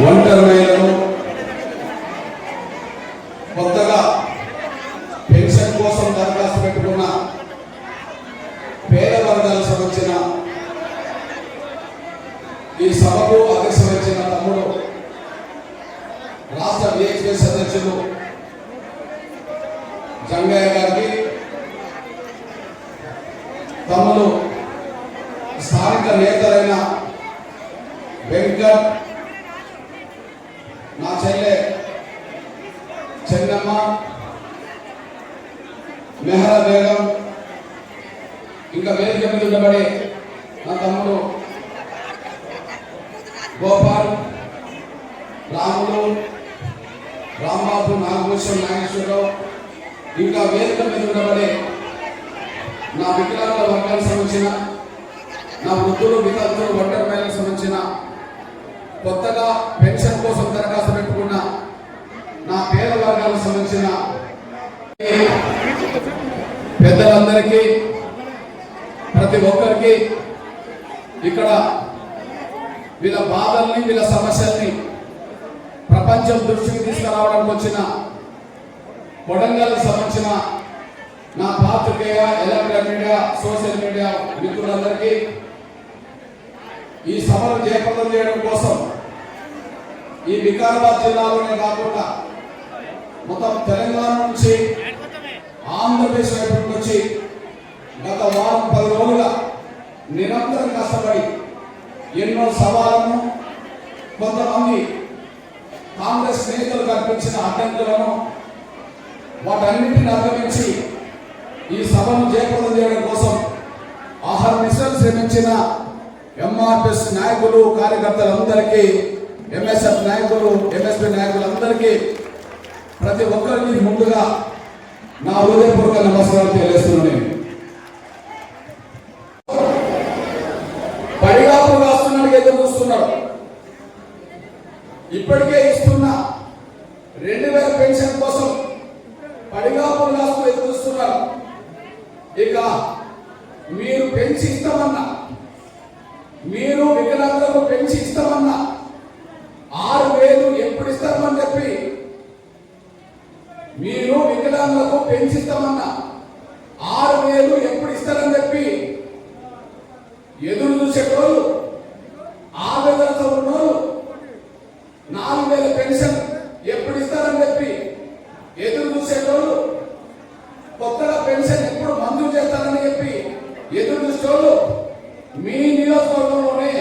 ఒంటరి మహిళలు కొత్తగా పెన్షన్ కోసం దరఖాస్తు పెట్టుకున్న పేద వర్గాలకు సంబంధించిన ఈ సభకు అధ్యక్షత వహించిన తమ్ముడు రాష్ట్ర విహెచ్ఎస్ అధ్యక్షులు జంగయ్య గారికి, తమ్ముడు స్థానిక నేతలైన వెంకట్, నా చెల్లె చెన్నమ్మ, మెహరా బేగం, ఇంకా వేదిక మీద ఉండబడే నా తమ్ముడు గోపాల్, రాములు, రాంబాబు, నాగభూషణ్, నాగేశ్వరరావు, ఇంకా వేదిక మీద ఉండబడే నా వికలాంగుల వర్గాలకు సంబంధించిన, నా వృద్ధులు, వితంతులు, ఒంటరి మహిళలకు సంబంధించిన, కొత్తగా పెన్షన్ కోసం దరఖాస్తు పెట్టుకున్న నా పేద వర్గాలకు సంబంధించిన పెద్దలందరికీ, ప్రతి ఒక్కరికి ఇక్కడ వీళ్ళ బాధల్ని, వీళ్ళ సమస్యల్ని ప్రపంచం దృష్టికి తీసుకురావడానికి వచ్చిన కొడంగల్కి సంబంధించిన నా పాత్రికేయ, ఎలక్ట్రానిక్ మీడియా, సోషల్ మీడియా మిత్రులందరికీ ఈ సభను జయప్రదం చేయడం కోసం ఈ వికారాబాద్ జిల్లాలోనే కాకుండా మొత్తం తెలంగాణ నుంచి, ఆంధ్రప్రదేశ్ వైపు నుంచి గత వారం 10 రోజులుగా నిరంతరం కష్టపడి ఎన్నో సవాళ్లను, కొంతమంది కాంగ్రెస్ నేతలు కల్పించిన అడ్డంకులను, వాటన్నింటిని అధిగమించి ఈ సభను జయప్రదం చేయడం కోసం అహర్నిశలు శ్రమించిన ఎంఆర్పిఎస్ నాయకులు, కార్యకర్తలందరికీ, ఎంఎస్ఎఫ్ నాయకులు, ఎంఎస్పీ నాయకులందరికీ, ప్రతి ఒక్కరికి ముందుగా నా హృదయపూర్వక నమస్కారాలు తెలియజేస్తున్నాను. పడిగాపులు రాస్తున్నాడు, ఎదురు చూస్తున్నాడు. ఇప్పటికే ఇస్తున్న 2000 పెన్షన్ కోసం పడిగాపులు రాస్తూ ఎదురు చూస్తున్నారు. ఇక మీరు పెంచి ఇస్తామన్నా, మీరు వికలాంగులకు పెంచి ఇస్తామన్నా 6000 ఎప్పుడు ఇస్తామని చెప్పి, మీరు వికలాంగులకు పెంచిస్తామన్నా 6000 ఎప్పుడు ఇస్తారని చెప్పి ఎదురు చూసేటోళ్ళు, ఆవేదనతో ఉన్నోళ్ళు 4000 పెన్షన్ ఎప్పుడు ఇస్తారని చెప్పి ఎదురు చూసేటోళ్ళు, కొత్తగా పెన్షన్ ఎప్పుడు మంజూరు చేస్తారని చెప్పి ఎదురు చూసేటోళ్ళు మీ నియోజకవర్గంలోనే,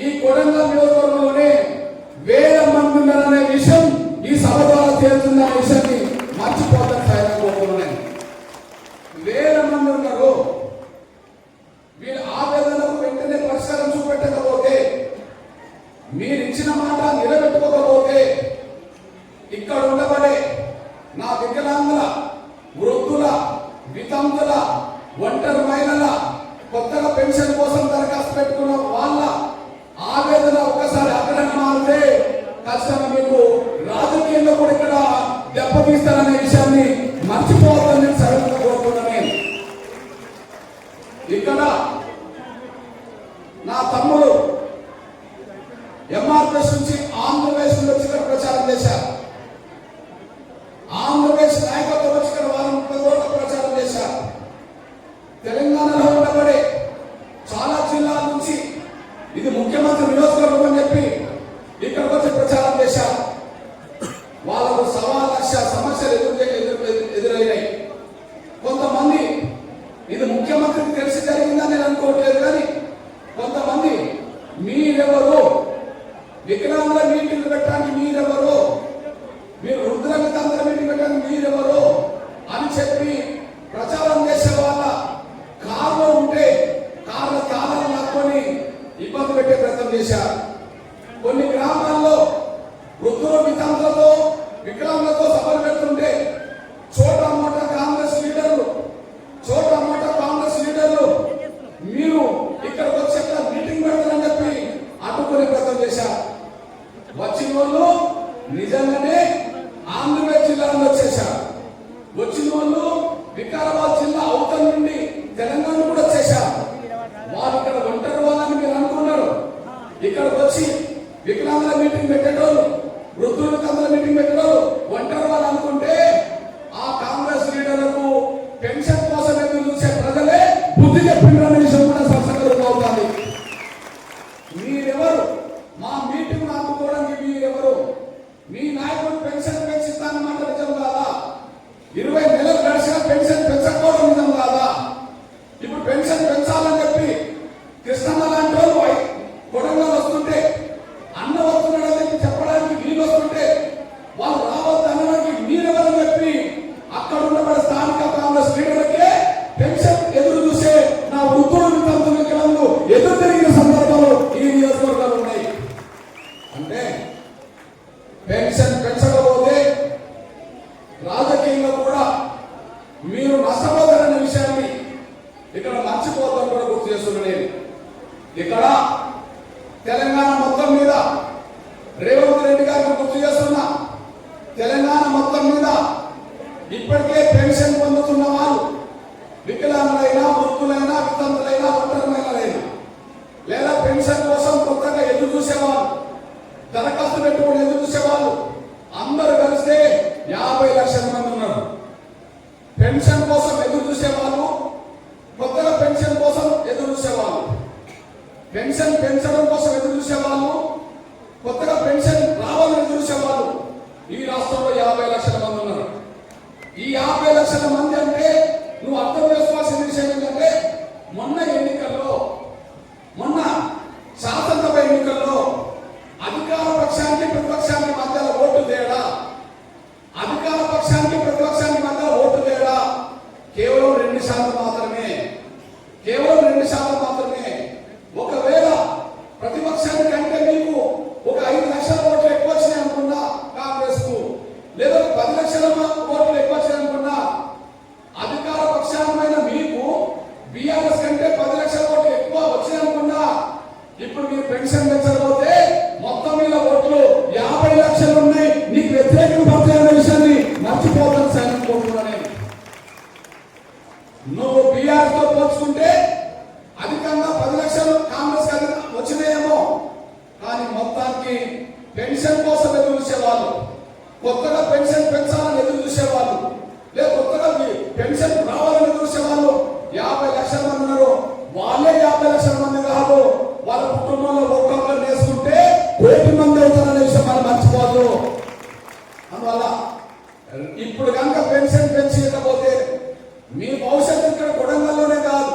ఈ కొడంగల్ నియోజకవర్గంలోనే 1000 మంది ఉన్నారనే విషయం ఈ సభ ద్వారా తేలుతున్న విషయాన్ని మర్చిపోతాను. కోరుతున్నాను, 1000 మంది ఉన్నారు. వీళ్ళ ఆవేదనకు వెంటనే పరిష్కారం చూపెట్టకపోతే, మీరు ఇచ్చిన మాట నిలబెట్టుకోకపోతే, ఇక్కడ ఉండబడే నా వికలాంగుల, వృద్ధుల, వితంతుల, ఒంటరి మహిళల, కొత్తగా పెన్షన్ కోసం దరఖాస్తు పెట్టుకున్న వాళ్ళ ఆవేదన ఒకసారి అక్కడ మారితే ఖచ్చితంగా మీకు రాజకీయంలో కూడా ఇక్కడ దెబ్బతీస్తారనే విషయాన్ని మర్చిపోవద్దని సరళంగా కోరుతున్నాను. ఇక్కడ నా తమ్ముడు ఎంఆర్పిఎస్ నుంచి ఆంధ్రప్రదేశ్ నుంచి వచ్చి ప్రచారం చేశారు. ఆంధ్రప్రదేశ్ నాయకత్వం వచ్చి ఇక్కడ వారం 30 రోజుల ప్రచారం చేశారు. తెలంగాణలో ఉండబడే చాలా జిల్లాల నుంచి ఇది ముఖ్యమంత్రి నియోజకవర్గం అని చెప్పి ఇక్కడికి వచ్చి ప్రచారం చేశారు. వాళ్ళకు 1,00,000 సమస్యలు ఎదురైనాయి. కొంతమంది ఇది ముఖ్యమంత్రికి తెలిసి జరిగిందని నేను అనుకోవట్లేదు, కానీ కొంతమంది మీరెవరు, వికలాంగుల మీటింగ్లు పెట్టడానికి మీరెవరు, మీరు వృద్ధుల వితంతుల మీటింగ్ పెట్టడానికి మీరెవరు అని చెప్పి ప్రచారం చేసే వాళ్ళ కారులో ఉంటే కార్ల తాళాలు లాక్కొని ఇబ్బంది పెట్టే ప్రయత్నం చేశారు. కొన్ని గ్రామాల్లో వృద్ధులు, వితంతులతో, వికలాంగులతో సభలు పెడుతుంటే చోటా మోటా కాంగ్రెస్ లీడర్లు, మీరు ఇక్కడికి వచ్చాక మీటింగ్ పెడతారని చెప్పి అడ్డుకునే ప్రయత్నం చేశారు. వచ్చిన వాళ్ళు నిజంగానే ఆంధ్రప్రదేశ్ జిల్లా నుండి వచ్చేశారు. వచ్చిన వాళ్ళు వికారాబాద్ జిల్లా అవతల నుండి తెలంగాణ కూడా వచ్చేశారు. వాళ్ళు ఇక్కడ ఒంటరి వాళ్ళని మీరు అనుకున్నారు. ఇక్కడికి వచ్చి వికలాంగుల మీటింగ్ పెట్టేటోళ్ళు, వృద్ధులకు అందరూ మీటింగ్ పెట్టేటోళ్ళు ఒంటరి వాళ్ళు అనుకుంటే ఆ కాంగ్రెస్ లీడర్లకు పెన్షన్ కోసం ఎదురు చూసే ప్రజలే బుద్ధి చెప్పిండ్రనే విషయం కూడా సంసంగతం అవుతుంది. మీరెవరు మా మీటింగ్ ఆపుకోవడానికి? మీరెవరు? మీ నాయకుడు పెన్షన్ పెంచుతానమాట నిజం కాదా? 20 నెలలు గడిచిన పెన్షన్ పెంచకపోవడం నిజం కాదా? ఇప్పుడు పెన్షన్ పెంచాలని చెప్పి కృష్ణమ్మ లాంటి వాళ్ళు కొడంగల్ వస్తుంటే, అన్న వస్తున్నాడని చెప్పి చెప్పడానికి వీళ్ళు వస్తుంటే వాళ్ళు రావద్దు అనడానికి మీరెవరని చెప్పి అక్కడ ఉన్నవాడు స్థానిక కాంగ్రెస్ లీడర్లకే పెన్షన్ ఎదురు చూసే నా వృద్ధులు వికలాంగులు ఎదురు తిరిగిన సందర్భాలు ఈ నియోజకవర్గాలు ఉన్నాయి. అంటే పెన్షన్ పెంచకపోతే రాజకీయంగా కూడా మీరు నష్టపోతారనే విషయాన్ని ఇక్కడ మర్చిపోతాను కూడా గుర్తు చేస్తున్నాను. ఇక్కడ తెలంగాణ మొత్తం మీద రేవంత్ రెడ్డి గారికి గుర్తు చేస్తున్నా, తెలంగాణ మొత్తం మీద ఇప్పటికే పెన్షన్ పొందుతున్న వాళ్ళు వికలాంగులైనా, వృద్ధులైనా, వితంతులైనా, ఒంటరి మహిళలైనా లేదా పెన్షన్ కోసం కొత్తగా ఎదురు చూసేవాళ్ళు, దరఖాస్తు పెట్టుకుని ఎదురు చూసేవాళ్ళు అందరూ కలిస్తే 50 లక్షల మంది ఉన్నారు. పెన్షన్ కోసం ఎదురు చూసేవాళ్ళు, కొత్తగా పెన్షన్ కోసం ఎదురు చూసేవాళ్ళు, పెన్షన్ పెంచడం కోసం ఎదురు చూసేవాళ్ళు, కొత్తగా పెన్షన్ రావాలని ఎదురు చూసేవాళ్ళు ఈ రాష్ట్రంలో 50 లక్షల మంది ఉన్నారు. ఈ 50 లక్షల మంది అంటే నువ్వు అర్థం చేసుకోవాల్సిన విషయం ఏంటంటే మొన్న శాసనసభ ఎన్నికల్లో అధికార పక్షానికి ప్రతిపక్షానికి మధ్యలో ఓటు తేడా, అధికార పక్షానికి ప్రతిపక్షానికి మధ్యలో ఓటు తేడా కేవలం 2% మాత్రమే, కేవలం 2% మాత్రమే. ఒకవేళ ప్రతిపక్షానికి కంటే మీకు ఒక 5 లక్షల ఓట్లు ఎక్కువ వచ్చినాయి అనుకున్నా కాంగ్రెస్ కు, లేదా 10 లక్షల ఓట్లు ఎక్కువ వచ్చాయి అనుకున్నా, అధికార పక్షానమైన మీకు బీఆర్ఎస్ కంటే 10 లక్షల ఓట్లు ఎక్కువ వచ్చాయి అనుకున్నా, ఇప్పుడు మీరు పెన్షన్ పెంచకపోతే మొత్తం మీద ఓట్లు 50 లక్షలు ఉన్నాయి, నీకు వ్యతిరేకం పడతాయనే విషయాన్ని మర్చిపోతాను సైనిక కోరుకున్నాను. నువ్వు బీఆర్ఎస్ తో పోల్చుకుంటే అధికంగా 10 లక్షలు కాంగ్రెస్ వచ్చినాయేమో, కానీ మొత్తానికి పెన్షన్ కోసం ఎదురు చూసేవాళ్ళు, కొత్తగా పెన్షన్ పెంచాలని ఎదురు చూసేవాళ్ళు, లేదా కొత్తగా పెన్షన్ రావాలని ఎదురు చూసేవాళ్ళు 50 లక్షల మంది ఉన్నారు. వాళ్ళే 50 లక్షల మంది కాదు, వాళ్ళ కుటుంబంలో ఒక్కొక్కరు నేర్చుకుంటే 1,000 మంది అవుతారనే విషయం మనం మర్చిపోదు. అందువల్ల ఇప్పుడు కనుక పెన్షన్ పెంచకపోతే మీ భవిష్యత్తు ఇక్కడ కొడంగల్లోనే కాదు,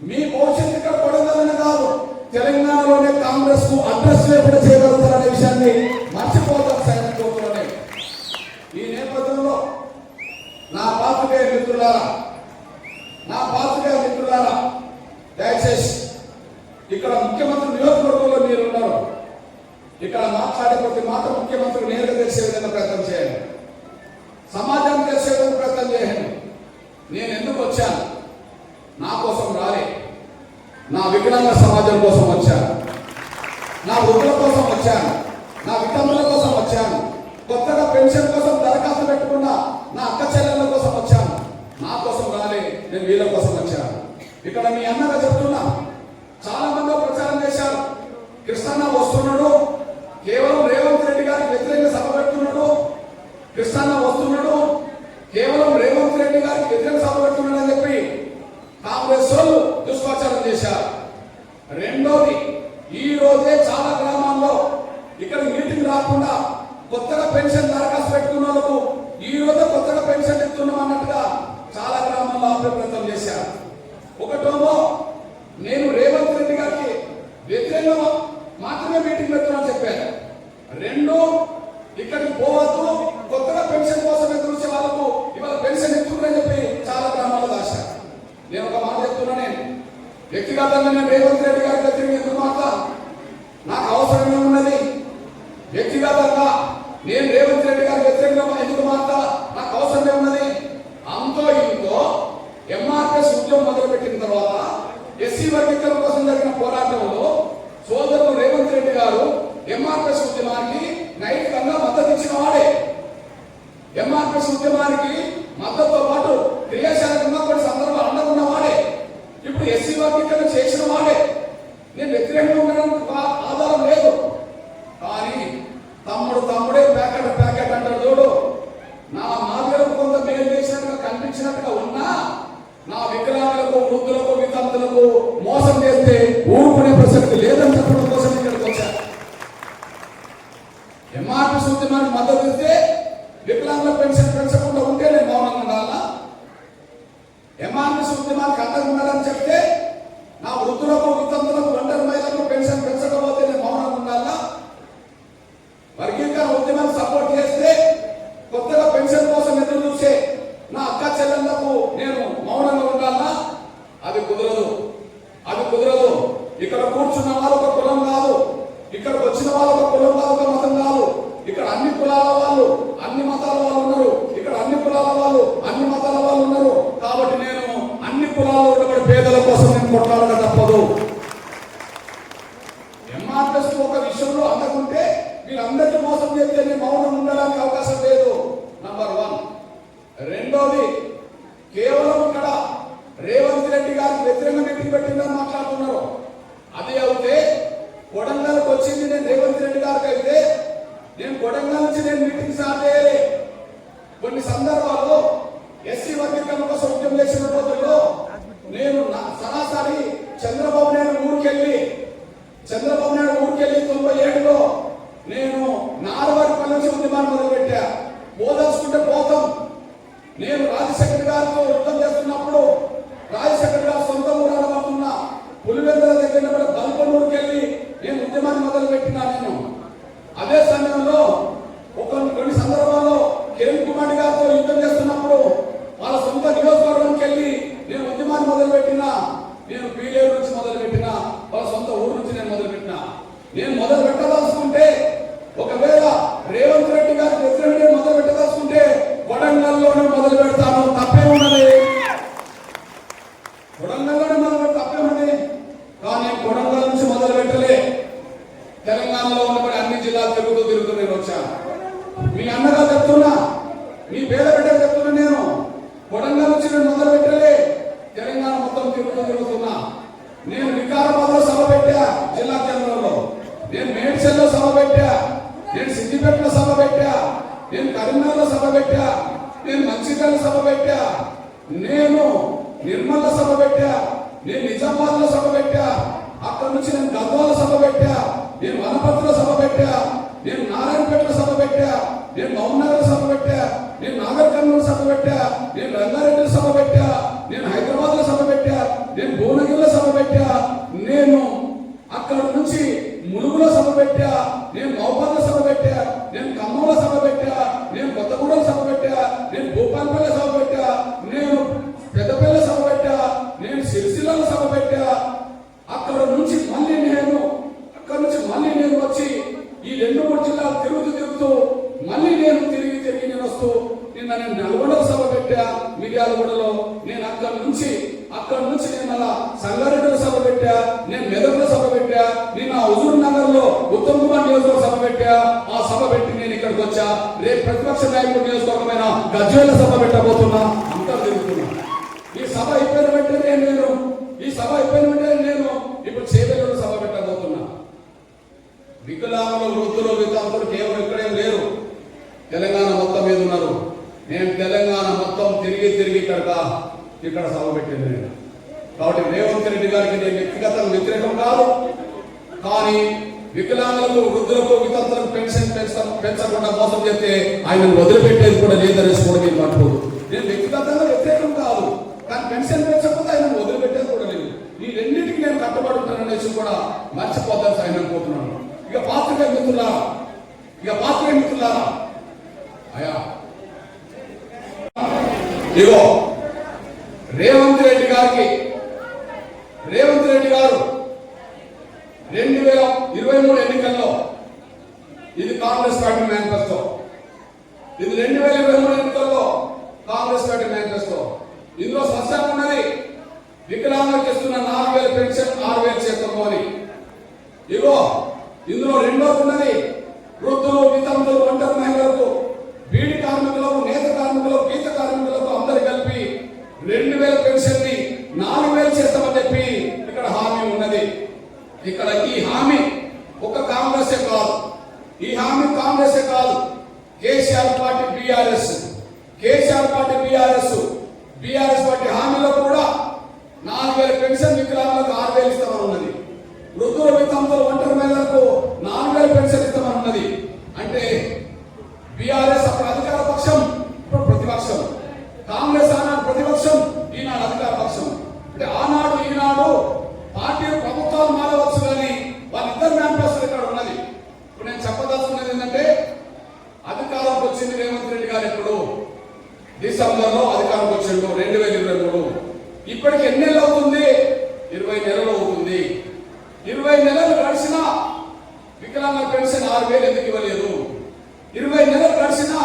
మీ భవిష్యత్తు ఇక్కడ కొడంగల్లోనే కాదు, తెలంగాణలోనే కాంగ్రెస్ కు అడ్రస్ లేకుండా చేయగలుగుతారనే విషయాన్ని మర్చిపోతాం సైనిక కోరుకునే. ఈ నేపథ్యంలో నా పాత్రికేయ మిత్రులారా దయచేసి ఇక్కడ ముఖ్యమంత్రి నియోజకవర్గంలో మీరు ఉన్నారు, ఇక్కడ మాట్లాడే ప్రతి మాట ముఖ్యమంత్రి నేరుగా తెలిసే విధంగా ప్రయత్నం చేయండి, సమాజానికి తెలిసే విధంగా ప్రయత్నం చేయండి. నేను ఎందుకు వచ్చాను? నా కోసం రాలే, నా వికలాంగ సమాజం కోసం వచ్చాను, నా వృద్ధుల కోసం వచ్చాను, నా వితంతుల కోసం వచ్చాను, కొత్తగా పెన్షన్ కోసం దరఖాస్తు పెట్టుకున్న నా అక్క చెల్లెళ్ళ కోసం వచ్చాను. నా కోసం రాలే, నేను వీళ్ళ కోసం వచ్చాను. ఇక్కడ మీ అన్నగా చెప్తున్నా, చాలా మంది ప్రచారం చేశారు, కృష్ణన్న వస్తున్నాడు, కేవలం రేవంత్ రెడ్డి గారికి వ్యతిరేకంగా సభ పెడుతున్నాడు, కృష్ణన్న వస్తున్నాడు, కేవలం రేవంత్ రెడ్డి గారికి వ్యతిరేక సభ పెడుతున్నాడు అని చెప్పి కాంగ్రెస్ వాళ్ళు దుష్ప్రచారం చేశారు. రెండోది, ఈ రోజే చాలా గ్రామాల్లో ఇక్కడ మీటింగ్ రాకుండా కొత్తగా పెన్షన్ దరఖాస్తు పెట్టుకున్న వాళ్ళకు ఈ రోజు కొత్తగా పెన్షన్ ఇస్తున్నాం అన్నట్టుగా చాలా గ్రామాల్లో అప్రయత్నం చేశారు. ఒకటేమో నేను రేవంత్ రెడ్డి గారికి వ్యతిరేకంగా మాత్రమే మీటింగ్ పెడుతున్నాను చెప్పాను. రెండు, ఇక్కడికి పోవద్దు, కొత్తగా పెన్షన్ కోసం ఎదురు చూసే వాళ్ళకు ఇవాళ పెన్షన్ ఇస్తున్నారని చెప్పి చాలా గ్రామాల్లో దాచారు. నేను ఒక మాట చెప్తున్నా, నేను వ్యక్తిగతంగా నేను రేవంత్ రెడ్డి గారికి వ్యతిరేకంగా ఎందుకు మాట్లా, నాకు అవసరమే ఉన్నది. వ్యక్తిగతంగా నేను రేవంత్ రెడ్డి గారికి వ్యతిరేకంగా ఎందుకు మాట్లా, నాకు అవసరమే ఉన్నది. అంతో ఇంతో ఎంఆర్ఎస్ ఉద్యమం మొదలుపెట్టిన తర్వాత ఎస్సీ వర్గీకరణ కోసం జరిగిన పోరాటంలో సోదరుడు రేవంత్ రెడ్డి గారు ఎంఆర్ఎస్ ఉద్యమానికి నైతికంగా మద్దతు ఇచ్చిన వాడే, ఎంఆర్ఎస్ ఉద్యమానికి మద్దతుతో పాటు క్రియాశీలకంగా కొన్ని సందర్భాలు అండకున్న వాడే, ఇప్పుడు ఎస్సీ వర్గీకరణ చేసిన వాడే. నేను వ్యతిరేకంగా ఉండడానికి ఆధారం లేదు. ఉద్యమానికి మద్దతు ఇస్తే వికలాంగుల పెన్షన్ పెంచకుండా ఉంటే నేను మౌనంగా ఉండాలా? ఎంఆర్ఎస్ ఉద్యమానికి అండగా ఉండాలని చెప్తే నా వృద్ధులకు వితంతులకు ఒంటరి మహిళలకు పెన్షన్ పెంచకపోతే నేను మౌనంగా ఉండాలా? వర్గీకరణ ఉద్యమాన్ని సపోర్ట్ చేస్తే కొత్తగా పెన్షన్ కోసం ఎదురు చూసే నా అక్క చెల్లెళ్లకు నేను మౌనంగా ఉండాలా? అది కుదరదు, అది కుదరదు. ఇక్కడ కూర్చున్న వాళ్ళు ఒక కులం కాదు, ఇక్కడికి వచ్చిన వాళ్ళు ఒక కులం కాదు, ఒక మతం కాదు. ఇక్కడ అన్ని కులాల వాళ్ళు, అన్ని మతాల వాళ్ళు ఉన్నారు. ఇక్కడ అన్ని కులాల వాళ్ళు, అన్ని మతాల వాళ్ళు ఉన్నారు. కాబట్టి నేను అన్ని కులాల్లో ఉన్నటువంటి పేదల కోసం నేను కొట్లాడక తప్పదు. ఎంఆర్ఎస్ ఒక విషయంలో అందకుంటే వీళ్ళందరికీ మోసం చేస్తే నేను మౌనం ఉండడానికి అవకాశం లేదు. నంబర్ 1. రెండోది, కేవలం ఇక్కడ రేవంత్ రెడ్డి గారికి వ్యతిరేకంగా మీటింగ్ పెట్టిందని మాట్లాడుతున్నారు. అది అయితే కొడంగల్కి వచ్చింది నేను రేవంత్ రెడ్డి గారికి అయితే నేను కొడంగల్ నుంచి నేను మీటింగ్ స్టార్ట్ చేయాలి. కొన్ని సందర్భాల్లో ఎస్సీ వర్గీకరణ కోసం ఉద్యమం చేసిన రోజుల్లో నేను సరాసరి చంద్రబాబు నాయుడు ఊరికెళ్ళి 97లో నేను నాలుగు నుంచి ఉద్యమాన్ని మొదలుపెట్టా. పోదలుచుకుంటే పోతాం. నేను రాజశేఖర్ గారితో యుద్ధం చేస్తున్నప్పుడు రాజశేఖర్ గారు సొంత ఊరనుకున్న పులివెందుల దగ్గర బల్పనూరుకి వెళ్ళి నేను ఉద్యమాన్ని మొదలు పెట్టినా. నేను అదే సమయంలో కొన్ని సందర్భాల్లో కిరణ్ కుమార్ గారితో యుద్ధం చేస్తున్నప్పుడు వాళ్ళ సొంత నియోజకవర్గానికి వెళ్ళి నేను ఉద్యమాన్ని మొదలు పెట్టినా. నేను పీలేరు నుంచి మొదలు పెట్టినా, వాళ్ళ సొంత ఊరు నుంచి నేను మొదలు పెట్టినా. నేను మొదలు పెట్టదలుచుకుంటే ఒకవేళ రేవంత్ రెడ్డి గారికి వ్యతిరేకంగా మొదలు పెట్టదలుచుకుంటే కొడంగల్లోనే మొదలు పెడతాను, తప్పే ఉన్నది. కొడంగల్లోనే మొదలు పెడితే తప్పే ఉన్నది. కానీ కొడంగల్ నుంచి మొదలు పెట్టలే. తెలంగాణలో ఉన్నప్పుడు అన్ని జిల్లాలు తిరుగుతూ నేను వచ్చాను. మీ అన్నగా చెప్తున్నా, మీ పేద బిడ్డగా చెప్తున్నా, నేను కొడంగల్ నుంచి నేను మొదలు పెట్టలే. తెలంగాణ మొత్తం తిరుగుతున్నా. నేను వికారాబాద్లో సభ పెట్టా, జిల్లా కేంద్రంలో. నేను మేడ్చల్లో సభ పెట్టా, నేను సిద్దిపేటలో సభ పెట్టా, నేను కరీంనగర్లో సభ పెట్టా, నేను మంచిర్యాల సభ పెట్టా, నేను నిర్మల్లో సభ పెట్టా, నేను నిజామాబాద్లో సభ పెట్టా, అక్కడ నుంచి నేను గద్వాల సభ పెట్టా, నేను వనపర్తిలో సభ పెట్టా, నేను నారాయణపేటలో సభ పెట్టా, నేను మౌనగర్ సభ పెట్టా, నేను నాగర్ కర్నూలు సభ పెట్టా, నేను రంగారెడ్డిలో సభ పెట్టా, నేను హైదరాబాద్ లో సభ పెట్టా, నేను భువనగిరిలో సభ పెట్టా, నేను అక్కడ నుంచి ములుగులో సభ పెట్టా, నేను మౌబాద్లో సభ పెట్టా, నేను ఖమ్మంలో సభ పెట్టా, నేను కొత్తగూడెం సభ పెట్టా, నేను భూపాలపల్లి సభ పెట్టా, నేను పెద్దపల్లి సభ పెట్టా, నేను సిరిసిల్లలో సభ పెట్టా. అక్కడ నుంచి మళ్ళీ నేను వచ్చి ఈ 2-3 జిల్లాలు తిరుగుతూ మళ్ళీ నేను తిరిగి నేను వస్తూ నిన్న నేను నల్గొండలో సభ పెట్టా, మిర్యాలగూడలో. నేను అక్కడ నుంచి నేను అలా సంగారెడ్డిలో సభ పెట్టా, నేను మెదక్లో సభ పెట్టా, నేను హుజూర్ నగర్ లో ఉత్తమ్ కుమార్ నియోజకవర్గ సభ పెట్టా. ఆ సభ పెట్టి నేను ఇక్కడికి వచ్చా. రేపు ప్రతిపక్ష నాయకుడు నియోజకవర్గమైన గజ్వేల సభ పెట్టబోతున్నా. అంతా తిరుగుతున్నా. ఈ సభ అయిపోయిన వెంటనే నేను ఇప్పుడు చేవెళ్ళలో సభ పెట్టబోతున్నా. వికలాంగులు, వృద్ధులు, వితంతులు కేవలం ఇక్కడే లేరు, తెలంగాణ మొత్తం మీద ఉన్నారు. నేను తెలంగాణ మొత్తం తిరిగి ఇక్కడ సభ పెట్టింది నేను. కాబట్టి రేవంత్ రెడ్డి గారికి నేను వ్యక్తిగతంగా వ్యతిరేకం కాదు. కానీ వికలాంగులకు, వృద్ధులకు, వితంతులకు పెన్షన్ పెంచకుండా మోసం చేస్తే ఆయనను వదిలిపెట్టేది కూడా లేదనేసి కూడా మీరు మర్చిపోదు. నేను వ్యక్తిగతంగా వ్యతిరేకం కాదు, కానీ పెన్షన్ పెంచకపోతే ఆయనను వదిలిపెట్టేది కూడా లేదు. ఈ రెండింటికి నేను కట్టుబడి ఉంటాననేసి కూడా మర్చిపోతాను ఆయన అనుకుంటున్నాను. ఇక పాత్రికేయ మిత్రులారా, అయ్యా ఇగో రేవంత్ రెడ్డి గారు 2023 ఎన్నికల్లో, ఇది కాంగ్రెస్ పార్టీ మేనిఫెస్టో, ఇది 2023 ఎన్నికల్లో కాంగ్రెస్ పార్టీ మేనిఫెస్టో. ఇందులో స్పష్టంగా ఉన్నది, వికలాంగులకు ఇస్తున్న 4,000 పెన్షన్ 6,000 చేస్తాము అని. ఇగో ఇందులో రెండోది ఉన్నది, వృద్ధులు, వితంతులు, ఒంటరి మహిళలకు, బీడి కార్మికులకు, నేత కార్మికులకు, గీత కార్మికులకు అందరు కలిపి 2,000 పెన్షన్ ని 4,000 చేస్తామని చెప్పి ఇక్కడ హామీ ఉన్నది. ఇక్కడ ఈ హామీ ఒక కాంగ్రెసే కాదు, ఈ హామీ కాంగ్రెసే కాదు, కేసీఆర్ పార్టీ బీఆర్ఎస్ పార్టీ హామీలో కూడా 4,000 పెన్షన్ వికలాంగులకు 6,000 ఇస్తామని ఉన్నది. వృద్ధుల, వితంతులు, ఒంటరి మహిళలకు 4,000 పెన్షన్ ఇస్తామని ఉన్నది. అంటే ఇప్పటికి ఎన్ని నెలలు అవుతుంది? 20 నెలలు అవుతుంది. 20 నెలలు గడిచినా వికలాంగుల పెన్షన్ 6,000 ఎందుకు ఇవ్వలేదు? 20 నెలలు గడిచినా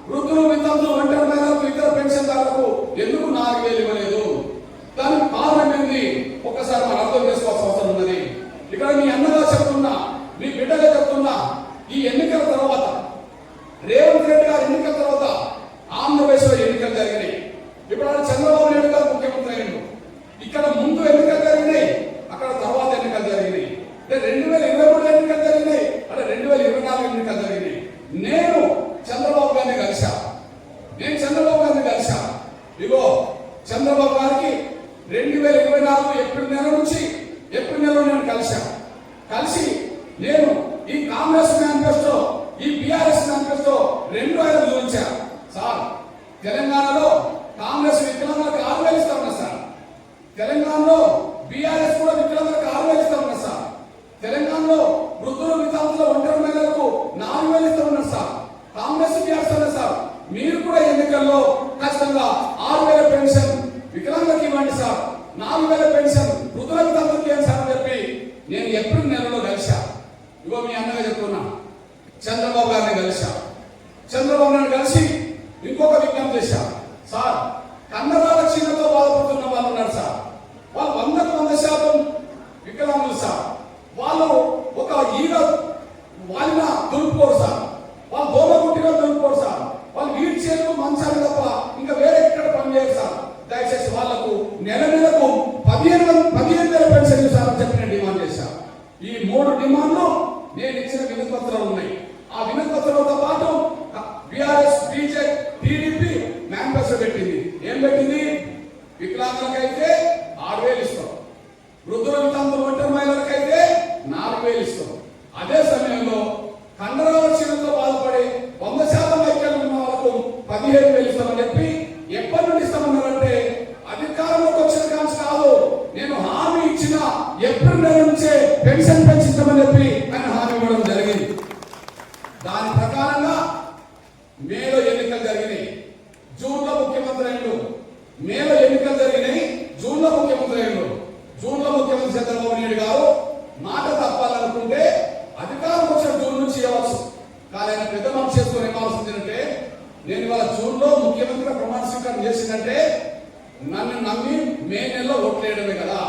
వృద్ధులు, వితంతులు, ఒంటరి మహిళలకు, ఇతర పెన్షన్దారులకు ఎందుకు 4,000 ఇవ్వలేదు? దానికి కారణం ఏంది? ఒక్కసారి మనం అర్థం చేసుకోవాల్సిన అవసరం ఉన్నది. ఇక్కడ మీ అన్నగా చెప్తున్నా, మీ బిడ్డగా చెప్తున్నా, ఈ ఎన్నికల తర్వాత, రేవంత్ రెడ్డి గారి ఎన్నికల తర్వాత ఆంధ్రప్రదేశ్లో ఎన్నికలు జరిగినాయి. ఇప్పుడు చంద్రబాబు నాయుడు గారు ముఖ్యమంత్రి అయ్యాడు. ఇక్కడ ముందు ఎన్నికలు జరిగినాయి, అక్కడ తర్వాత ఎన్నికలు జరిగినాయి. 2023 ఎన్నికలు జరిగినాయి, అక్కడ 2024 ఎన్నికలు జరిగినాయి. నేను చంద్రబాబు గారిని కలిసా. ఇగో చంద్రబాబు గారికి 2024 ఏప్రిల్ నెల నుంచి ఏప్రిల్ నెలలో నేను కలిసి నేను ఈ కాంగ్రెస్ మేనిఫెస్టో, ఈ బీఆర్ఎస్ మేనిఫెస్టో 2 ఆయన చూపించాను. సార్, తెలంగాణలో కాంగ్రెస్ వికలాంగులకు 6,000 ఇస్తా ఉన్నా సార్. తెలంగాణలో బీఆర్ఎస్ కూడా వికలాంగులకు 6,000 ఇస్తా ఉన్నా సార్. తెలంగాణలో వృద్ధులు, వితంతులు, ఒంటరి మహిళలకు 4,000 ఇస్తా ఉన్నారు సార్. కాంగ్రెస్ బీఆర్ఎస్ అన్నా సార్, మీరు కూడా ఎన్నికల్లో ఖచ్చితంగా 6,000 పెన్షన్ వికలాంగులకు ఇవ్వండి సార్, 4,000 పెన్షన్ వృద్ధుల వితంతులకు ఏం సార్ అని చెప్పి నేను ఏప్రిల్ నెలలో కలిసా. ఇగో మీ అన్నగా చెప్తున్నా, చంద్రబాబు గారిని కలిసా. చంద్రబాబు నాయుడు కలిసి ఇంకొక విజ్ఞప్తి చేశా. సార్, కన్నడాల క్షీణతో బాధపడుతున్న వాళ్ళు ఉన్నారు సార్. వాళ్ళు 100% వికలాంగులు సార్. వాళ్ళు ఒక ఈగ వాలిన దులుపుకోరు సార్. వాళ్ళు దోమ గుట్టిగా దులుపుకోరు సార్. వాళ్ళు వీల్ చైర్లు, మంచాలు తప్ప ఇంకా వేరే ఎక్కడ పనిచేయరు సార్. దయచేసి వాళ్లకు నెలకు 15,000 పెన్షన్ సార్ అని చెప్పి నేను డిమాండ్ చేశాను. ఈ 3 డిమాండ్లు నేను ఇచ్చిన వినతి పత్రాలు ఉన్నాయి. ఆ వినతి పత్రాలతో పాటు బీఆర్ఎస్, బీజేపీ, టీడీపీ మేనిఫెస్టో పెట్టింది. ఏం పెట్టింది? వికలాంగులకైతే 6,000 ఇస్తాం, వృద్ధుల, వితంతులు, ఒంటరి మహిళలకైతే 4,000 ఇస్తాం. అదే సమయంలో కండరాల క్షీణంతో బాధపడి 100% వైకల్యం ఉన్న వాళ్ళకు 15,000 ఇస్తామని చెప్పి ఎప్పటి నుండి ఇస్తామన్నారంటే అధికారంలోకి వచ్చిన కాన్స్ కాదు, నేను హామీ ఇచ్చిన ఏప్రిల్ నెల నుంచే పెన్షన్ పెంచిస్తామని చెప్పి ఆయన హామీ ఇవ్వడం జరిగింది. దాని ప్రకారంగా మేలో ఎన్నికలు జరిగినాయి, జూన్లో ముఖ్యమంత్రి అయ్యాడు. మేలో ఎన్నికలు జరిగినాయి, జూన్లో ముఖ్యమంత్రి అయ్యాడు. జూన్లో ముఖ్యమంత్రి చంద్రబాబు నాయుడు గారు మాట తప్పాలనుకుంటే అధికారం వచ్చిన జూన్ నుంచి ఇవ్వచ్చు. కానీ ఆయన పెద్ద మనసు చేసుకుని ఇవ్వాల్సింది అంటే, నేను ఇవాళ జూన్లో ముఖ్యమంత్రిగా ప్రమాణ స్వీకారం చేసిందంటే నన్ను నమ్మి మే నెలలో ఓట్లేయడమే కదా.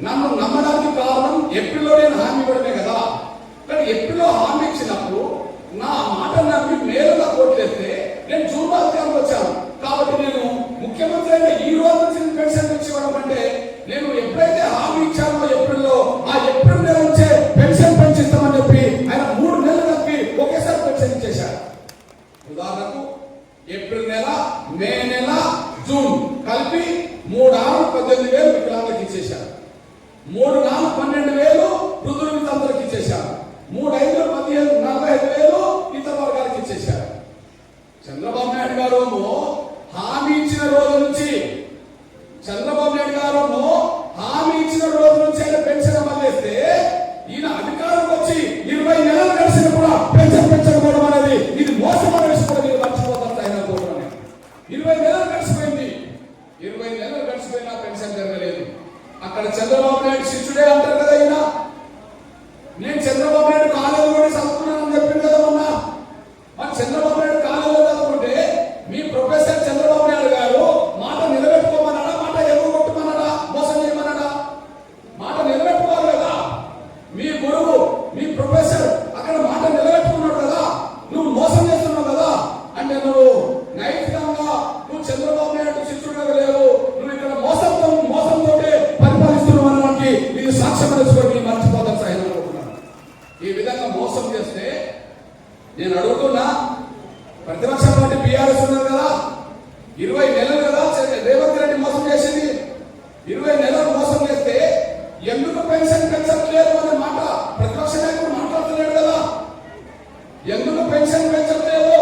నన్ను నమ్మడానికి కారణం ఏప్రిల్లో నేను హామీ ఇవ్వడమే కదా. కానీ ఏప్రిల్లో హామీ ఇచ్చినప్పుడు నా మాట నమ్మి మేలో నాకు ఓట్లేస్తే నేను జూన్లో అధికారంలో వచ్చాను. కాబట్టి నేను ముఖ్యమంత్రి అయిన ఈ రోజు నుంచి పెన్షన్ ఇచ్చి ఇవ్వడం అంటే, నేను ఎప్పుడైతే హామీ ఇచ్చానో ఏప్రిల్లో, ఆ ఏప్రిల్ నెల నుంచే పెన్షన్ పెంచిస్తామని చెప్పి ఆయన 3 నెలలు కలిపి ఒకేసారి పెన్షన్ ఇచ్చేశారు. ఉదాహరణకు ఏప్రిల్ నెల, మే నెల, జూన్ కలిపి 3 ఆరు 18,000 వికలాంగులకు ఇచ్చేశారు. 3 4 12,000 వృద్ధుల వితంతులకు ఇచ్చేశారు. 3 5 15 45,000 ఇతర వర్గాలకు ఇచ్చేశారు. చంద్రబాబు నాయుడు గారు హామీ ఇచ్చిన రోజు నుంచి ఆయన పెన్షన్ అమలు చేస్తే, ఈయన అధికారంకి వచ్చి 20 నెలలు కలిసిన కూడా పెన్షన్ పెంచకపోవడం అనేది ఇది మోసం అనేసి కూడా మీరు మర్చిపోతారు. ఆయన కోరుకున్నాను 20 నెలలు గడిచిపోయింది. 20 నెలలు గడిచిపోయినా పెన్షన్ జరగలేదు. అక్కడ చంద్రబాబు నాయుడు శిష్యుడే అంటారు కదా. ఈయన నేను చంద్రబాబు నాయుడు కాలేజీ కూడా చదువుకున్నానని చెప్పింది కదా మొన్న. మరి చంద్రబాబు నాయుడు కాలేజీలో చదువుకుంటే మీ ప్రొఫెసర్ చంద్రబాబు నాయుడు గారు మాట నిలబెట్టుకోమన్నాడా, మాట ఎగరగొట్టమన్నాడా, మోసం చేయమన్నాడా? మాట నిలబెట్టుకోవాలి కదా. మీ గురువు, మీ ప్రొఫెసర్ అక్కడ మాట నిలబెట్టుకున్నాడు కదా. నువ్వు మోసం చేస్తున్నావు కదా. అంటే నువ్వు నైతికంగా నువ్వు చంద్రబాబు నాయుడు శిష్యుడుగా లేవు, నువ్వు ఇక్కడ మోసంతో పరిపాలిస్తున్నావు అనడానికి ఇది సాక్ష్యం తెలుసుకోండి. మర్చిపోతాను సార్ అనుకుంటున్నాను. ఈ విధంగా మోసం చేస్తే నేను అడుగుతున్నా, ప్రతిపక్షం పార్టీ బీఆర్ఎస్ ఉన్నారు కదా, 20 నెలలు కదా రేవంత్ రెడ్డి మోసం చేసింది. 20 నెలలు మోసం చేస్తే ఎందుకు పెన్షన్ పెంచట్లేదు అనే మాట ప్రతిపక్ష నాయకుడు మాట్లాడుతున్నాడు కదా. ఎందుకు పెన్షన్ పెంచట్లేదు?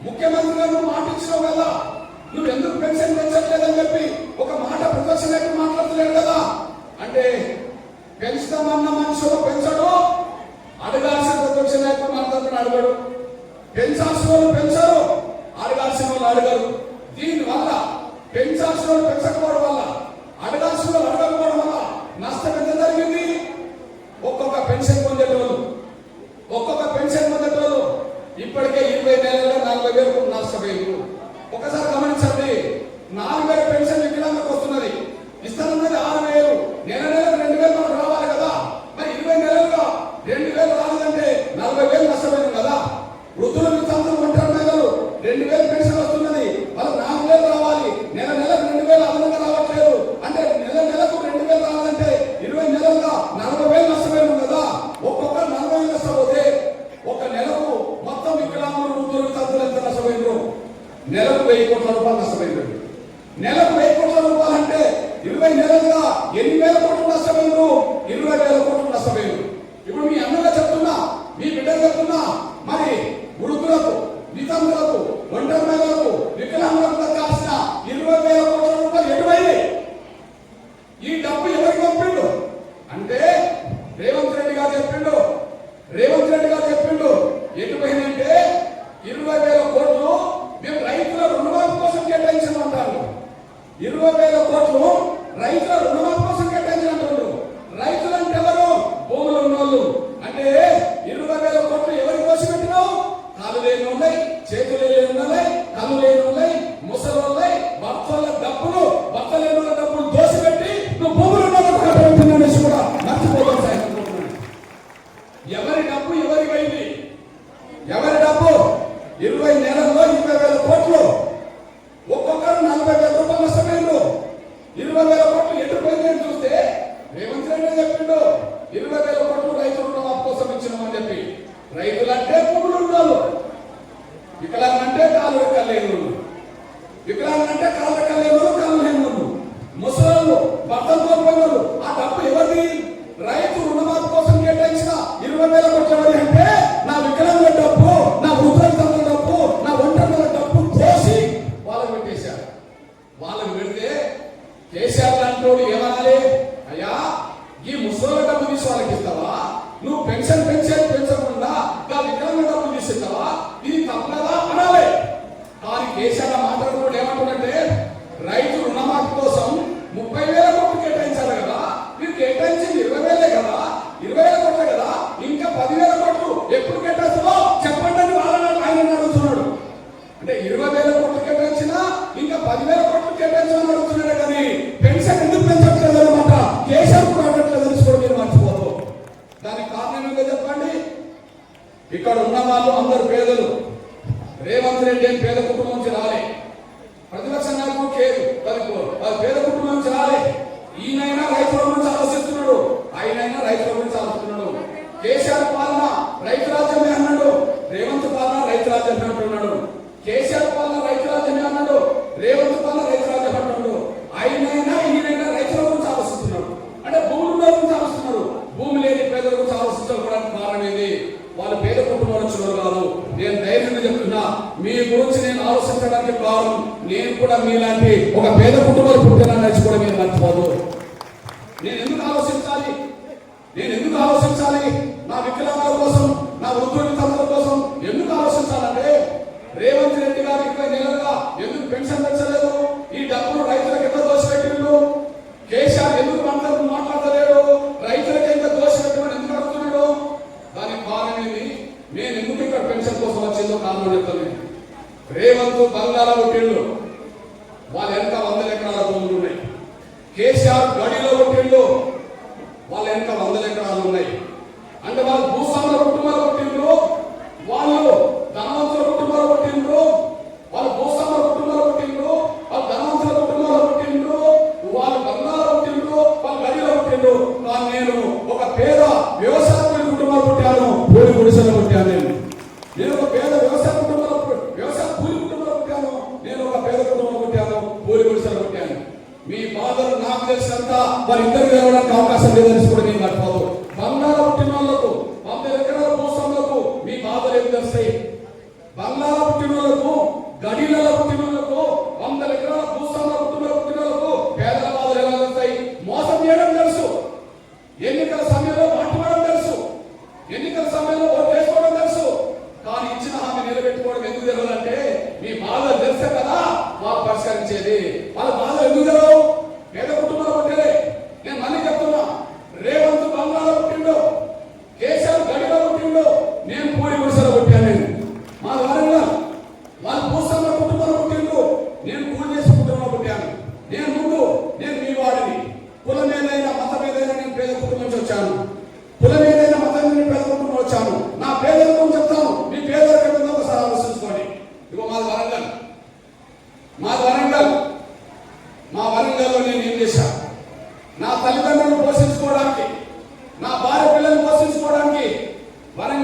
ముఖ్యమంత్రిగా నువ్వు మాట ఇచ్చినావు కదా, నువ్వు ఎందుకు పెన్షన్ పెంచట్లేదని చెప్పి ఒక మాట ప్రతిపక్ష నాయకుడు మాట్లాడుతున్నాడు కదా. అంటే పెంచుతామన్న మనుషులు పెంచడు, అడగాల్సిన ప్రతిపక్ష నాయకుడు మాట్లాడుతున్న అడగడు. పెంచాల్సిన వాళ్ళు పెంచారు, అడగాల్సిన వాళ్ళు అడగరు. దీనివల్ల పెంచాల్సిన పెన్షన్ పెంచకపోవడం వల్ల, అడగాల్సిన వాళ్ళు అడగకపోవడం వల్ల నష్టం ఎంత జరిగింది? ఒక్కొక్క పెన్షన్ పొందేటోళ్ళు ఇప్పటికే 20 నెలల్లో 40,000 నష్టపోయారు. ఒకసారి గమనించండి, 4,000 పెన్షన్ వికలాంగులకు వస్తున్నది, ఇస్తానన్నది 6,000, నెల 2,000 మనకు రావాలి కదా. మరి 20 నెలలుగా 2,000 రాలేదంటే 40,000 నష్టపోయింది కదా. వృద్ధులు వితంతులు ఒంటరి మహిళలు 2,000 పెన్షన్ వస్తున్నది, వాళ్ళకి 4,000 రావాలి, నెల 2,000 అదనంగా రావట్లేదు. అంటే నెలకు 2,000 రావాలంటే 20 నెలలుగా 40,000 నష్టపోయింది కదా. ఒక్కొక్కరు 40,000 నష్టపోతే ఒక నెలకు మొత్తం వికలాంగులు వృద్ధులు వితంతులు ఎంత నష్టపోయినారు? నెలకు 1,000 కోట్ల రూపాయలు నష్టపోయింది. నెలకు 1,000 కోట్ల రూపాయలు అంటే 20 నెలలుగా 8,000 కోట్లు నష్టపోయినారు, 20,000 కోట్లు నష్టపోయినారు. ఇప్పుడు మీ అన్నగా చెప్తున్నా, మీ బిడ్డలు చెప్తున్నా, మరి వృద్ధులకు వితంతులకు ఒంటరి మహిళలకు వికలాంగులకు దక్కాల్సిన 20,000 కోట్ల రూపాయలు ఎటువైంది? ఈ డబ్బు ఎవరికి పంపిండు అంటే రేవంత్ రెడ్డి గారు చెప్పిండు ఎటుపోయిందంటే 20,000 కోట్లు మేము రైతుల రుణమాఫీ కోసం కేటాయించమంటారు. 20,000 కోట్లు రైతుల రుణమాఫీ కోసం కేటాయించాలంటారు. రైతులు అంటే ఎవరు? భూములు ఉన్నోళ్ళు. అంటే 20,000 కోట్లు ఎవరి కోసం పెట్టినావు? కాలు లేని ఉన్నాయి, చేతులు లేని ఉన్నాయి, కళ్ళు లేని ఉన్నాయి, ముసలి ఉన్నాయి, భర్త లేని వాళ్ళ డబ్బులు దోసిపెట్టి నువ్వు భూములు ఉన్నవాళ్ళు కూడా మర్చిపోతాం. ఎవరి డబ్బు ఎవరి పోయింది? ఎవరి డబ్బు? 20 నెలల్లో 20,000 కోట్లు, ఒక్కొక్కరు 40,000 రూపాయలు నష్టపోయిండు. 20,000 కోట్లు ఎటు పోయిందని చూస్తే రేవంత్ రెడ్డి చెప్పిండు 20,000 కోట్లు రైతు రుణమాఫీ కోసం ఇచ్చినామని చెప్పి. రైతులంటే భూములు ఉన్నోళ్ళు, వికలాంగులంటే కాలు రెక్కలేను, వికలాంగులంటే కాలు రెక్కలేను, కళ్ళు లేను, ముసలు భర్తలు కోల్పోయినారు. ఆ డబ్బు ఎవరిది? రైతు రుణమాఫీ కోసం కేటాయించిన 20,000 కోట్ల అంటే నా వికలాంగుల డబ్బు, నా వృద్ధుల డబ్బు, నా ఒంటరి డబ్బు కోసి వాళ్ళకి పెట్టేశారు. వాళ్ళకి పెడితే కేసీఆర్ లాంటి ఏమనాలి? అయ్యా ఈ ముసలి డబ్బు తీసి వాళ్ళకి ఇస్తావా? నువ్వు పెన్షన్ పెంచకుండా వికలాంగుల డబ్బు తీసిస్తావా? ఇది తప్పదా అనాలి. కానీ కేసీఆర్ మాట్లాడుకుంటూ ఏమంటుందంటే రైతు రుణమాఫీ కోసం 30,000 కోట్లు కేటాయించాలి కదా, మీరు కేటాయించింది 20,000 కదా, 20,000 కోట్లే కదా, ఇంకా 10,000 కోట్లు ఎప్పుడు కేటాయిస్తావో చెప్పండి అని ఆయన అడుగుతున్నాడు. అంటే 20,000 కోట్లు కేటాయించినా ఇంకా 10,000 కోట్లు కేటాయించాలని అడుగుతున్నాడు. కానీ పెన్షన్ ఎందుకు పెంచట్లేదు అనమాట కేసీఆర్ కూడా అడగట్లేదు తెలుసుకోవడం మీరు మర్చిపోదు. దానికి కారణం ఏంటో చెప్పండి. ఇక్కడ ఉన్న వాళ్ళు అందరు పేదలు. రేవంత్ రెడ్డి అని పేద కుటుంబం నుంచి రాలే, ప్రతిపక్ష నాయకుడు కేదు పేద కుటుంబం నుంచి రాలే. ఈయనైనా రైతుల గురించి ఆలోచిస్తున్నాడు, ఆయనైనా రైతుల గురించి ఆలోచిస్తున్నాడు. కేసీఆర్ పాలన రైతు రాజ్యమే అన్నాడు, రేవంత్ పాలన రైతు రాజ్యమే అంటున్నాడు. కేసీఆర్ పాలన రైతు రాజ్యమే అన్నాడు, రేవంత్ పాలన రైతు రాజ్యం అంటున్నాడు. ఈయనైనా రైతుల గురించి ఆలోచిస్తున్నాడు. అంటే భూముల గురించి ఆలోచిస్తున్నారు. భూమి లేని పేదల గురించి ఆలోచించడానికి కారణం ఏంది? వాళ్ళు పేద కుటుంబం నుంచి కాదు. నేను ధైర్యంగా చెప్తున్నా, మీ గురించి నేను ఆలోచించడానికి కారణం నేను కూడా మీలాంటి ఒక పేద కుటుంబాలు పుట్టినా కూడా మీరు మర్చిపోదు. నేను ఎందుకు ఆలోచించాలి? నా వికలాంగుల కోసం, నా వృద్ధుల వితంతుల కోసం ఎందుకు ఆలోచించాలంటే రేవంత్ రెడ్డి గారు 20 నెలలుగా ఎందుకు పెన్షన్ పెంచలేదు? ఈ డబ్బులు రైతులకు ఎంత దోషపెట్టిండు? కేసీఆర్ ఎందుకు మాట్లాడలేడు? రైతులకు ఎంత దోషపెట్టమని ఎందుకు అడుగుతున్నాడు? దానికి కారణం ఏంది? నేను ఎందుకు ఇక్కడ పెన్షన్ కోసం వచ్చిందో కారణం చెప్తాను. రేవంత్ బంగాళా కొట్టిండు, వాళ్ళ వెనక 100 ఎకరాల భూములు ఉన్నాయి. కేసీఆర్ గడిలో కొట్టిండు, వాళ్ళ వెనక 100 ఎకరాలు ఉన్నాయి. అంటే వాళ్ళు భూస్వాముల కుటుంబాలు కొట్టిండ్రు, వాళ్ళు ధనవంతుల కుటుంబాలు కొట్టిండ్రు, వాళ్ళు భూస్వాముల కుటుంబాలు కొట్టిండ్రు, వాళ్ళు ధనవంతుల కుటుంబాలు కొట్టిండ్రు, వాళ్ళు బంగాళా కొట్టిండ్రు, వాళ్ళు గడిలో కొట్టిండ్రు. కానీ నేను ఒక పేద వ్యవసాయ కుటుంబాలు కొట్టాను, పూరి గుడిసెలు కొట్టాను. నేను ఒక పేద వ్యవసాయ కూలి కుటుంబంలో పుట్టాను, నేను ఒక పేద కుటుంబంలో పుట్టాను, పూరి గుడిసెలు పుట్టాను. మీ బాధలు నాకు తెలిసినంత వారిద్దరు వెళ్ళడానికి అవకాశం లేదని కూడా నేను మర్చిపోదు. బంగాళా పుట్టిన వాళ్ళకు 100 ఎకరాల భూస్వాములకు మీ బాధలు ఏమి తెలుస్తాయి? బంగాళా పుట్టిన వాళ్ళకు, గడిలలో పుట్టిన వాళ్ళకు, 100 ఎకరాల భూస్వాముల కుటుంబంలో పుట్టిన వాళ్ళకు పేదల బాధలు ఎలా తెలుస్తాయి? మోసం చేయడం తెలుసు, ఎన్నికల సమయంలో మాట్లాడడం తెలుసు, ఎన్నికల సమయంలో ఓటు వేసుకోవడం తెలుసు. కానీ ఇచ్చిన హామీ నిలబెట్టుకోవడం ఎందుకు తెలియాలంటే మీ బాధ తెలుసే కదా వాళ్ళు పరిష్కరించేది. వాళ్ళ బాధ ఎందుకు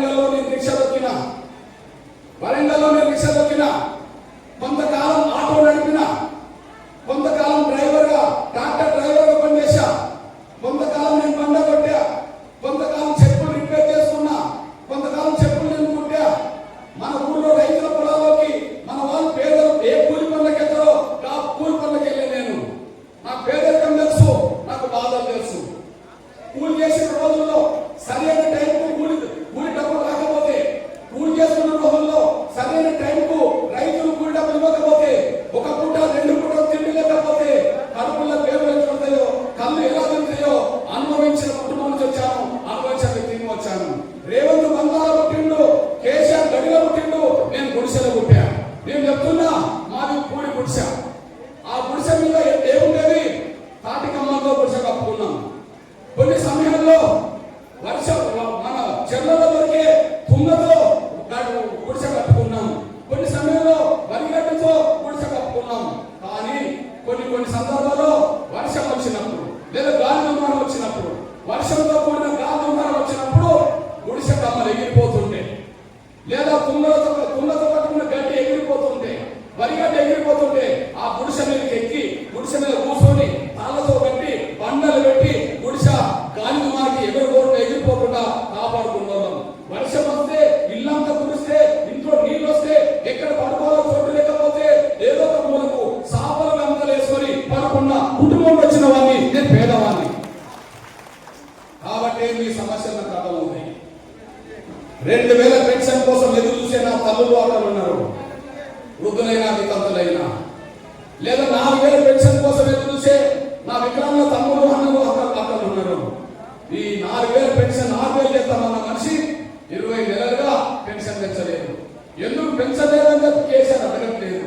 వరంగల్లో నేను రిక్షా దొక్కిన, కొంతకాలం ఆటో నడిపిన, కొంతకాలం డ్రైవర్గా ట్రాక్టర్ డ్రైవర్గా పనిచేశా, కొంతకాలం నేను బండ కొట్టా, కొంతకాలం చెప్పులు రిపేర్ చేసుకున్నా, కొంతకాలం చెప్పులు నేను కుట్టా. మన ఊళ్ళో రైతుల పొలాల్లోకి మన వాళ్ళు పేదలు ఏ కూలి పనులకు వెళ్తారో ఆ కూలి పనులకు వెళ్ళే నేను. నాకు పేదరికం తెలుసు, నాకు బాధలు తెలుసు. కూలి చేసిన రోజుల్లో సరైన టైంకు కూలి డబ్బులు రాకపోతే, కూలి చేస్తున్న రోజుల్లో సరైన టైంకు రైతులు కూలి డబ్బులు ఇవ్వకపోతే, ఒక పూట 2 పూటలు తిండి లేకపోతే కడుపుల్లో పేరు పెంచుకుంటాయో, కళ్ళు ఎలా తింటాయో అనుభవించిన కుటుంబం నుంచి వచ్చాను, అనుభవించిన వ్యక్తిని వచ్చాను. రేవంత్ బంగాళ పుట్టిండు, కేసీఆర్ గడిలో పుట్టిండు, నేను గుడిసెలో పుట్టా. నేను చెప్తున్నా, మాది కూడి గుడిసె. ఆ గుడిసె మీద ఏముండేది? తాటికమ్మతో గుడిసె కప్పుకున్నాం. కొన్ని సమయాల్లో వర్షం మన చెర్లలో దొరికే తుంగతో గుడిసె కట్టుకున్నాం. కొన్ని సమయంలో వరిగడ్డతో గుడిసె కప్పుకున్నాం. కానీ కొన్ని సందర్భాల్లో వర్షం వచ్చినప్పుడు లేదా గాలి దుమారం వచ్చినప్పుడు, వర్షంతో కూడిన గాలి దుమారం వచ్చినప్పుడు గుడిసె కమ్మలు ఎగిరిపోతుంటే, లేదా తుంగలతో పట్టుకున్న గడ్డి ఎగిరిపోతుంటే, వరిగడ్డ ఎగిరిపోతుంటే ఆ గుడిసె మీదకి ఎక్కి గుడిసె మీద కూర్చొని తాళ్ళతో కట్టి బండలు పెట్టి గుడిసె గాలి దుమారికి ఎగిరిపోకుండా కాపాడుకున్నాం. వర్షం వస్తే, ఇల్లంతా కురిస్తే, ఇంట్లో నీళ్ళు వస్తే, ఎక్కడ పడుకోవాలో చోటు లేకపోతే ఏదో ఒక మూలకు సాపలు గంతలు వేసుకొని పడుకున్న కుటుంబం వచ్చిన వాడిని, నేను పేదవాడిని. కాబట్టి మీ సమస్యలు నాకు అర్థమవుతాయి. 2000 పెన్షన్ కోసం ఎదురు చూసే నా తల్లులు అక్కలు ఉన్నారు, వృద్ధులైనా వితంతులైనా. లేదా 4000 పెన్షన్ కోసం ఎదురు చూసే నా వికలాంగుల తమ్ముడు అన్నలు అక్కలు ఉన్నారు. ఈ 4000 పెన్షన్ 6000 చేస్తామన్న మనిషి 20 నెలలుగా పెన్షన్ పెంచలేదు. ఎందుకు పెంచలేదని చెప్పి కేసీఆర్ అడగట్లేదు.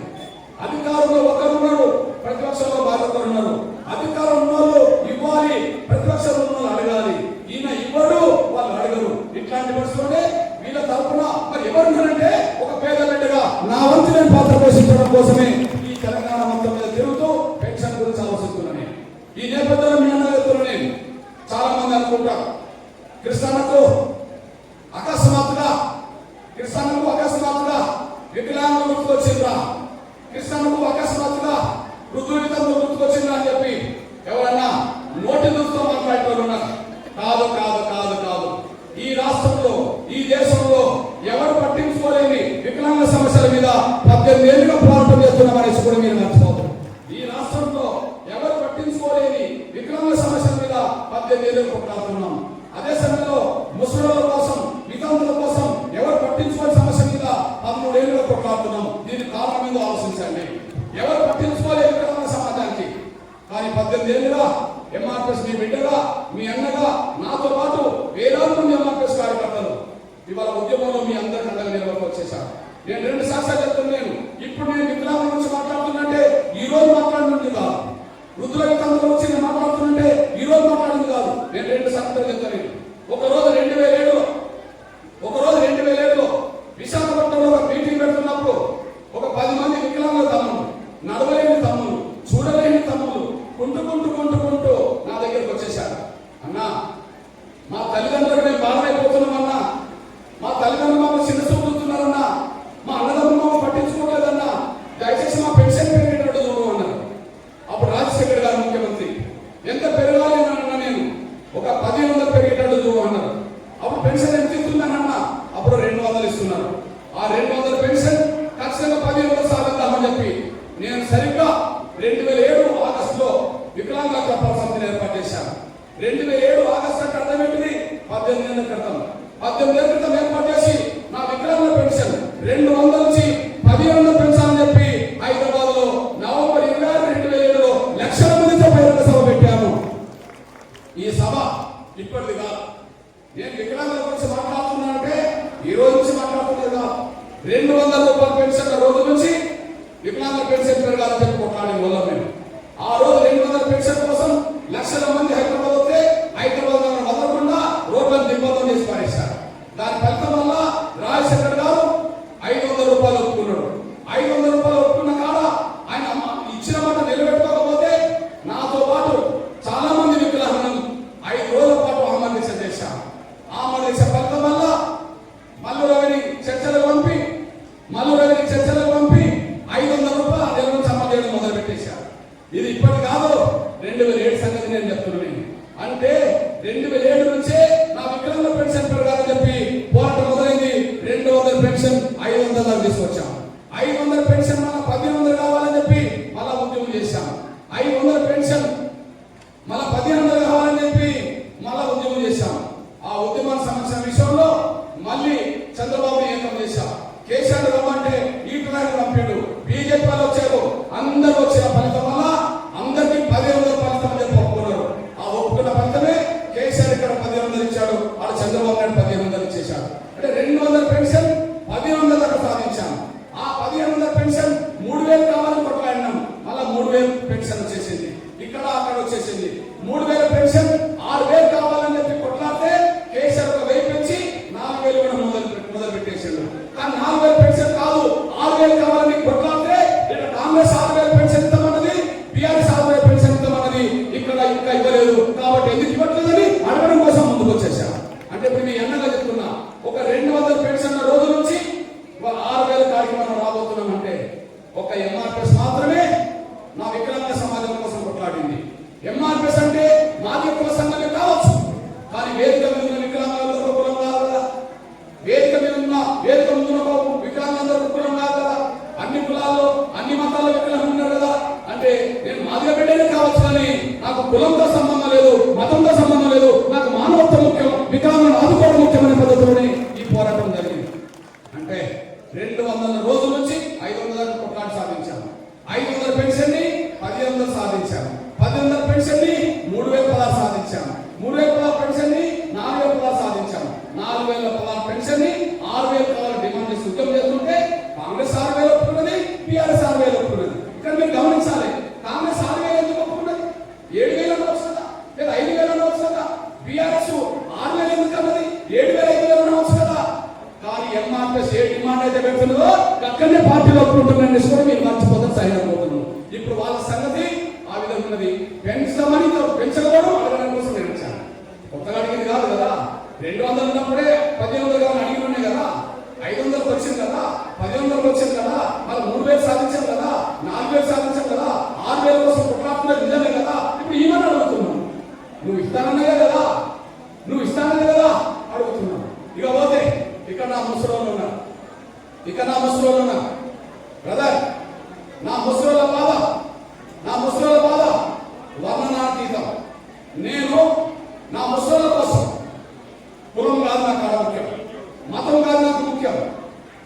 అధికారంలో ఒకరున్నారు, ప్రతిపక్షంలో బాధ్యతలు ఉన్నారు. అధికారం ఉన్నోళ్ళు ఇవ్వాలి, ప్రతిపక్షంలో ఉన్నోళ్ళు అడగాలి. ఈయన ఇవ్వడు, వాళ్ళు అడగరు. ఇట్లాంటి పరిస్థితుల్లోనే వీళ్ళ తరఫున మరి ఎవరున్నారంటే ఒక పేద బిడ్డగా నా వంతు నేను పాత్ర పోషించడం కోసమే ఈ తెలంగాణ మొత్తం మీద తిరుగుతూ పెన్షన్ గురించి ఆలోచిస్తున్నాను. ఈ నేపథ్యంలో మీ అన్నగతులు నేను చాలా మంది అనుకుంటారు, కృష్ణన్నకు అకస్మాత్తుగా వికలాంగులు గుర్తుకొచ్చిందా, కృష్ణన్నకు అకస్మాత్తుగా వృద్ధులు గుర్తుకొచ్చిందా అని చెప్పి ఎవరన్నా నోటి దూతో మాట్లాడేవాళ్ళు ఉన్నారు. కాదు కాదు కాదు కాదు. ఈ రాష్ట్రంలో, ఈ దేశంలో ఎవరు పట్టించుకోలేని వికలాంగ సమస్యల మీద 18 ఏళ్ళుగా పోరాటం చేస్తున్నామనేసి కూడా మీరు మర్చిపోతారు. ఈ రాష్ట్రంలో ఎవరు పట్టించుకోలేని వికలాంగ సమస్యల మీద 18 ఏళ్ళుగా పోరాడుతున్నాం. అదే సమయంలో ముసలిల కోసం, వితంతుల కోసం ఎవరు పట్టించుకోని సమస్య మీద 13 ఏళ్ళుగా పోరాడుతున్నాం. దీనికి కారణం ఏందో ఆలోచించండి. ఎవరు పట్టించుకోలేని వికలాంగ సమాజానికి, కానీ 18 ఏళ్ళుగా ఎంఆర్పిఎస్ మీ బిడ్డగా, మీ అన్నగా, నాతో పాటు వేలాది మంది ఎంఆర్పిఎస్ కార్యకర్తలు ఇవాళ ఉద్యమంలో మీ అందరి అండగా నిలబడి వచ్చేసారు. నేను 2 సాక్ష్యాలు చెప్తున్నాను. ఇప్పుడు నేను వికలాంగుల గురించి మాట్లాడుతున్నట్టే ఈ రోజు మాట్లాడినది కాదు, వృద్ధుల వికలాంగుల గురించి నేను మాట్లాడుతున్నట్టే ఈ రోజు మాట్లాడింది కాదు. నేను 2 సాక్ష్యాలు చెప్తాను. ఒకరోజు 2007లో విశాఖపట్నంలో ఒక మీటింగ్ పెడుతున్నప్పుడు ఒక 10 మంది వికలాంగుల తమ్ముడు, నడవలేని తమ్ముడు, చూడలేని తమ్ముడు కుంటుకుంటూ నా దగ్గరకు వచ్చేసారు. అన్నా, మా తల్లిదండ్రులకు మేము బాధైపోతున్నామన్నా, మా తల్లిదండ్రులు మమ్మల్ని చిన్న చూపుతున్నారన్నా, మా అన్నదమ్ములు మమ్మల్ని పట్టించుకోలేదన్నా, దయచేసి మా పెన్షన్ పెరిగేటట్టు చూడు అన్నారు. అప్పుడు రాజశేఖర్ గారు ముఖ్యమంత్రి, ఎంత పెరగాలి అన్నా నేను ఒక 1000 పెరిగేటట్టు చూడు అన్నారు. అప్పుడు పెన్షన్ ఎంత ఇస్తుందనన్నా, అప్పుడు 200 ఇస్తున్నారు. ఆ 200 పెన్షన్ ఖచ్చితంగా 10,000 సాధిద్దామని చెప్పి నేను సరిగ్గా 2007 ఆగస్టులో వికలాంగుల చట్టాల సమితిని ఏర్పాటు చేశాను. 2007 ఆగస్టు అంటే అర్థం ఏంటిది? 18 ఏళ్ల క్రితం. 18 ఏళ్ల క్రితం ఏర్పాటు చేసి నా వికలాంగుల పెన్షన్ 200 నుంచి 10,000 పెంచాలని చెప్పి హైదరాబాద్ లో నవంబర్ 26, 2007లో లక్షల మందితో బహిరంగ సభ పెట్టాను. ఈ సభ ఇప్పటిది కాదు. నేను వికలాంగుల గురించి మాట్లాడుతున్నానంటే ఈ రోజు నుంచి మాట్లాడుతున్నది కాదు. 200 రూపాయల పెన్షన్ రోజు నుంచి వికలాంగుల పెన్షన్ పెరగాలని చెప్పి కొట్లాడే వల్ల మేము ఆ రోజు 200 పెన్షన్ కోసం లక్షల మంది హైదరాబాద్ వస్తే హైదరాబాద్ వదలకుండా రోడ్లను దిగ్బంధం చేసి పారేశారు. దాని ఫలితం వల్ల రాజశేఖర్ గారు 500 రూపాయలు ఒప్పుకున్నాడు. 500 రూపాయలు ఒప్పుకున్న కాడ ఆయన ఇచ్చిన మాట నిలబెట్టుకోకపోతే నాతో పాటు చాలా మంది వికలాంగులను 5 రోజుల పాటు ఆమోదించ చేశారు. ఆమోదించే ఫలితం వల్ల 1500 కావాలని చెప్పి మళ్ళా ఉద్యమం చేశాం. 500 పెన్షన్ మళ్ళా 1500 కావాలని చెప్పి మళ్ళా ఉద్యమం చేశాం. ఆ ఉద్యమానికి సంబంధించిన విషయంలో మళ్ళీ చంద్రబాబు ఏకం చేశాం. కేసీఆర్ రమ్మంటే ఈటలాగా పంపాడు. బీజేపీ వాళ్ళు వచ్చారు, అందరూ వచ్చిన ఫలితం వల్ల అందరికి 1500 ఫలితం అని చెప్పి ఒప్పుకున్నారు. ఆ ఒప్పుకున్న ఫలితమే కేసీఆర్ ఇక్కడ 1500 ఇచ్చాడు, ఆడ చంద్రబాబు నాయుడు 1500 ఇచ్చేశాడు. అంటే 200 పెన్షన్ 1500 దాకా సాధించాం. ఆ 1500 పెన్షన్ 3000 కావాలని కొట్లాడినాం, మళ్ళా 3000 పెన్షన్ వచ్చేసింది. ఇక్కడ అక్కడ వచ్చేసింది 3000 పెన్షన్ 6000 కావాలని చెప్పి కొట్లాడితే కేసీఆర్ ఒక 1000 పెంచి 4000 కూడా మొదలు పెట్టేసాడు. కానీ 4000 పెన్షన్ కాదు 6000 కావాలని కొట్లాడితే ఇక్కడ కాంగ్రెస్ 6000 పెన్షన్ ఇస్తామన్నది, బీఆర్ఎస్ 6000 పెన్షన్ ఇస్తామన్నది, ఇక్కడ ఇంకా ఇవ్వలేదు. కాబట్టి ఎందుకు ఇవ్వట్లేదని అడగడం కోసం ముందుకు వచ్చేసాం. అంటే ఇప్పుడు మీ ఎన్నగా చెప్తున్నా, ఒక 200 పెన్షన్ రోజు నుంచి 6000 కార్యక్రమం రాబోతున్నాం. అంటే ఒక ఎంఆర్పిఎస్ మాత్రమే నా వికలాంగ సమాజం కోసం కొట్లాడింది. ఎంఆర్పిఎస్ అంటే మాది కుల సంఘమే కావచ్చు, కానీ వేదిక మీద ఉన్న వికలాంగులందరూ కులం కాదు కదా. వేదిక మీద ఉన్న వికలాంగులందరూ కులం కాదు కదా. అన్ని కులాల్లో అన్ని మతాల్లో వికలాంగులు ఉన్నారు కదా. అంటే నేను మాదిగ బిడ్డనే కావచ్చు, కానీ నాకు కులంతో సంబంధం లేదు, మతంతో సంబంధం లేదు, నాకు మానవత్వం ముఖ్యం, వికలాంగులను ఆదుకోవడం ముఖ్యమైన పద్ధతిలోనే ఈ పోరాటం జరిగింది. అంటే 200 రోజుల నుంచి 500 దాకా కొట్లాడి సాధించాము. 500 పెన్షన్ ని 1500 సాధించాము. 1500 పెన్షన్ ని 3000 పదాలు సాధించాము. 3000 పదాలు పెన్షన్ ని 4000 పదాలు సాధించాము. 4000 పదాలు పెన్షన్ ని 6000 పదాలు డిమాండ్ చేసి ఉద్యమం చేస్తుంటే కాంగ్రెస్ 6000 ఒప్పుకున్నది, బీఆర్ఎస్ 6000 ఒప్పుకున్నది. ఇక్కడ మీరు గమనించాలి, కాంగ్రెస్ 6000 ఎందుకు ఒప్పుకున్నది? 7000 అనవచ్చు కదా, లేదా 5000 అనవచ్చు కదా. బీఆర్ఎస్ 6000 ఎందుకు అన్నది? 7000 5000 అనవచ్చు కదా. కానీ ఎంఆర్పిఎస్ ఏ డిమాండ్ అయితే పెడుతుందో అక్కడనే పార్టీలో ఒప్పుకుంటుందని కూడా మీరు మర్చిపోతారు, సైన్ అయిపోతున్నారు. ఇప్పుడు వాళ్ళ సంగతి ఆ విధంగా ఉన్నది. పెంచమని పెంచకపోవడం అడగడం కోసం నేను వచ్చాను. కొత్తగా అడిగింది కాదు కదా. 200 ఉన్నప్పుడే 1500 కావాలని అడిగి ఉన్నాయి కదా. 500 వచ్చింది కదా, 1500 వచ్చింది కదా, మరి 3000 సాధించాం కదా, 4000 సాధించాం కదా, 6000 కోసం కొట్లాడుతున్నది నిజమే కదా. ఇప్పుడు ఈమెను అడుగుతున్నాను, నువ్వు ఇస్తానన్నాయే కదా, నువ్వు ఇస్తానన్నా కదా అడుగుతున్నావు. ఇక పోతే ఇక్కడ నా ముసలోళ్ళు ఉన్నారు, ఇక్కడ నా ముసలోళ్ళు ఉన్నారు. బ్రదర్, నా ముసలోళ్ళ బాధ వర్ణనాతీతం. నేను నా ముసలోళ్ళ కోసం కులం కాదు నాకు కాడ ముఖ్యం, మతం కాదు నాకు ముఖ్యం.